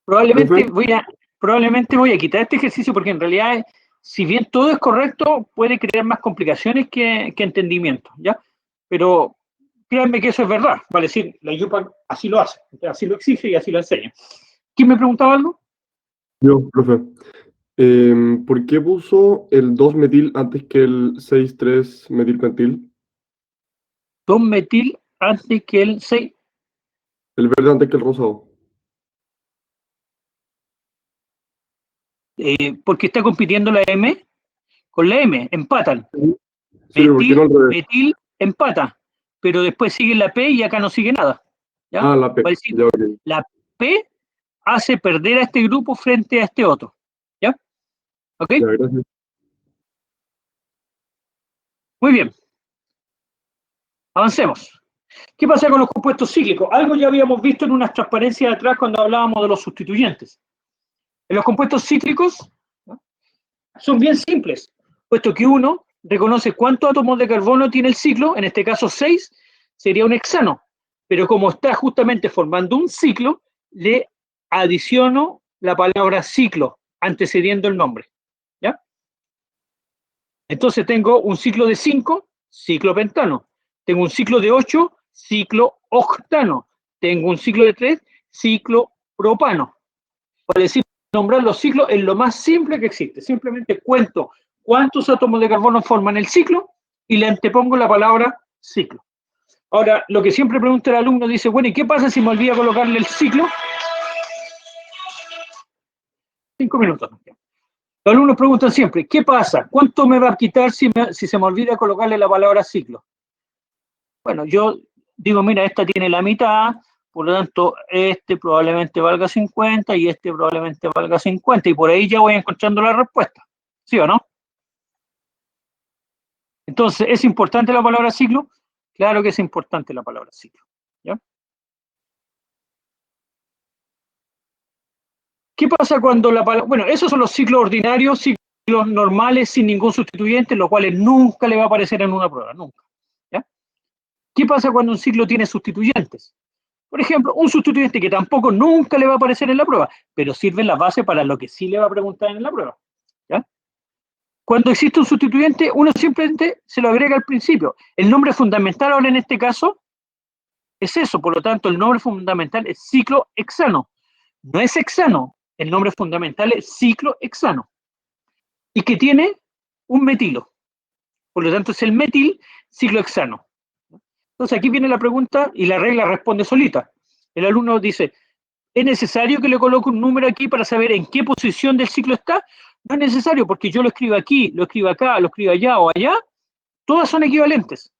Probablemente voy a quitar este ejercicio porque en realidad, si bien todo es correcto, puede crear más complicaciones que entendimiento, ¿ya? Pero créanme que eso es verdad, vale decir, la IUPAC así lo hace, así lo exige y así lo enseña. ¿Quién me preguntaba algo? Yo, profe. ¿Por qué puso el 2-metil antes que el 6,3-metilpentil? 2-metil antes que el 6. El verde antes que el rosado. Porque está compitiendo la M con la M, empatan. Sí, ¿por qué no al revés? Metil empata, pero después sigue la P y acá no sigue nada, ¿ya? Ah, la P. Va a decir, Ya, ok. la P hace perder a este grupo frente a este otro, ¿ya? ¿Ok? Ya, gracias. Muy bien. Avancemos. ¿Qué pasa con los compuestos cíclicos? Algo ya habíamos visto en unas transparencias atrás cuando hablábamos de los sustituyentes. En los compuestos cíclicos, ¿no?, son bien simples, puesto que uno reconoce cuántos átomos de carbono tiene el ciclo, en este caso 6, sería un hexano. Pero como está justamente formando un ciclo, le adiciono la palabra ciclo, antecediendo el nombre, ¿ya? Entonces tengo un ciclo de 5, ciclo pentano. Tengo un ciclo de 8, ciclo octano. Tengo un ciclo de 3, ciclo propano. Para decir, nombrar los ciclos es lo más simple que existe. Simplemente cuento cuántos átomos de carbono forman el ciclo y le antepongo la palabra ciclo. Ahora, lo que siempre pregunta el alumno, dice, bueno, ¿y qué pasa si me olvido colocarle el ciclo? 5 minutos. Los alumnos preguntan siempre, ¿qué pasa? ¿Cuánto me va a quitar si se me olvida colocarle la palabra ciclo? Bueno, yo digo, mira, esta tiene la mitad, por lo tanto, este probablemente valga 50 y este probablemente valga 50, y por ahí ya voy encontrando la respuesta, ¿sí o no? Entonces, ¿es importante la palabra ciclo? Claro que es importante la palabra ciclo, ¿ya? ¿Qué pasa cuando la palabra... Bueno, esos son los ciclos ordinarios, ciclos normales, sin ningún sustituyente, los cuales nunca le va a aparecer en una prueba, nunca, ¿ya? ¿Qué pasa cuando un ciclo tiene sustituyentes? Por ejemplo, un sustituyente que tampoco nunca le va a aparecer en la prueba, pero sirve en la base para lo que sí le va a preguntar en la prueba, ¿ya? Cuando existe un sustituyente, uno simplemente se lo agrega al principio. El nombre fundamental ahora en este caso es eso, por lo tanto el nombre fundamental es ciclo hexano. No es hexano, el nombre fundamental es ciclo hexano. Y que tiene un metilo. Por lo tanto es el metil ciclohexano. Entonces aquí viene la pregunta y la regla responde solita. El alumno dice, ¿es necesario que le coloque un número aquí para saber en qué posición del ciclo está? No es necesario, porque yo lo escribo aquí, lo escribo acá, lo escribo allá o allá, todas son equivalentes.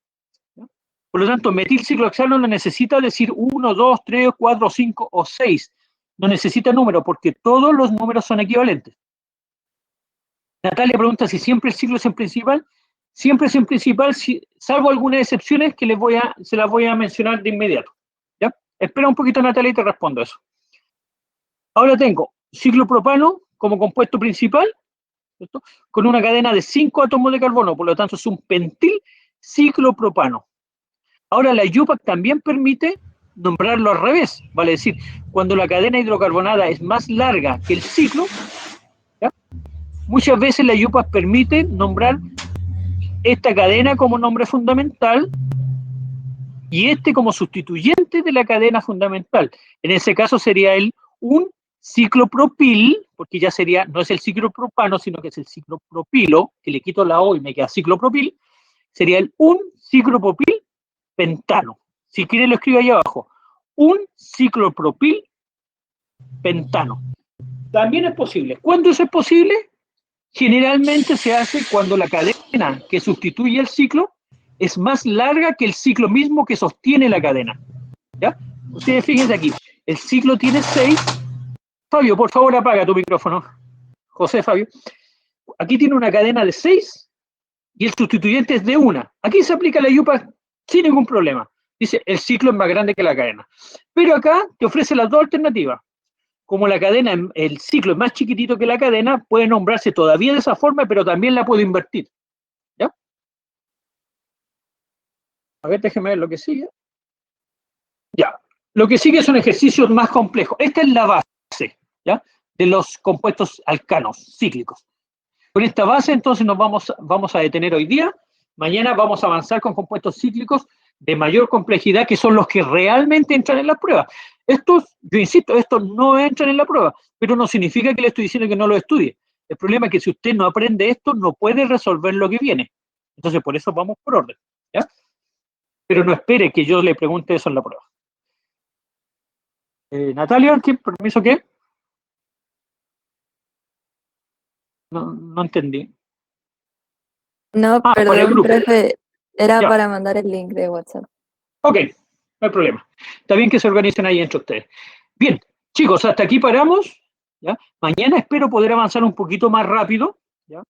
Por lo tanto, metil ciclohexano no necesita decir 1, 2, 3, 4, 5 o 6. No necesita número, porque todos los números son equivalentes. Natalia pregunta si siempre el ciclo es en principal. Siempre es en principal, salvo algunas excepciones que se las voy a mencionar de inmediato. ¿Ya? Espera un poquito, Natalia, y te respondo eso. Ahora tengo ciclo propano como compuesto principal, ¿cierto? Con una cadena de 5 átomos de carbono, por lo tanto es un pentil ciclopropano. Ahora la IUPAC también permite nombrarlo al revés, vale decir, cuando la cadena hidrocarbonada es más larga que el ciclo, ¿ya? Muchas veces la IUPAC permite nombrar esta cadena como nombre fundamental y este como sustituyente de la cadena fundamental. En ese caso sería un ciclopropil, porque ya sería, no es el ciclopropano, sino que es el ciclopropilo, que le quito la O y me queda ciclopropil, sería un ciclopropil pentano. Si quiere lo escribo ahí abajo. Un ciclopropil pentano. También es posible. ¿Cuándo eso es posible? Generalmente se hace cuando la cadena que sustituye el ciclo es más larga que el ciclo mismo que sostiene la cadena. ¿Ya? Ustedes fíjense aquí, el ciclo tiene 6. Fabio, por favor apaga tu micrófono. José, Fabio. Aquí tiene una cadena de 6 y el sustituyente es de 1. Aquí se aplica la IUPAC sin ningún problema. Dice, el ciclo es más grande que la cadena. Pero acá te ofrece las dos alternativas. Como la cadena, el ciclo es más chiquitito que la cadena, puede nombrarse todavía de esa forma, pero también la puedo invertir. ¿Ya? A ver, déjeme ver lo que sigue. Ya. Lo que sigue son ejercicios más complejos. Esta es la base, ¿ya? De los compuestos alcanos cíclicos. Con esta base, entonces, nos vamos a detener hoy día. Mañana vamos a avanzar con compuestos cíclicos de mayor complejidad, que son los que realmente entran en las pruebas. Estos, yo insisto, estos no entran en la prueba, pero no significa que le estoy diciendo que no lo estudie. El problema es que si usted no aprende esto, no puede resolver lo que viene. Entonces, por eso vamos por orden, ¿ya? Pero no espere que yo le pregunte eso en la prueba. Natalia, ¿qué permiso qué? No entendí. No, para el perdón, grupo. profe, era Ya. para mandar el link de WhatsApp. Ok, no hay problema. Está bien que se organicen ahí entre ustedes. Bien, chicos, hasta aquí paramos, ¿ya? Mañana espero poder avanzar un poquito más rápido, ¿ya?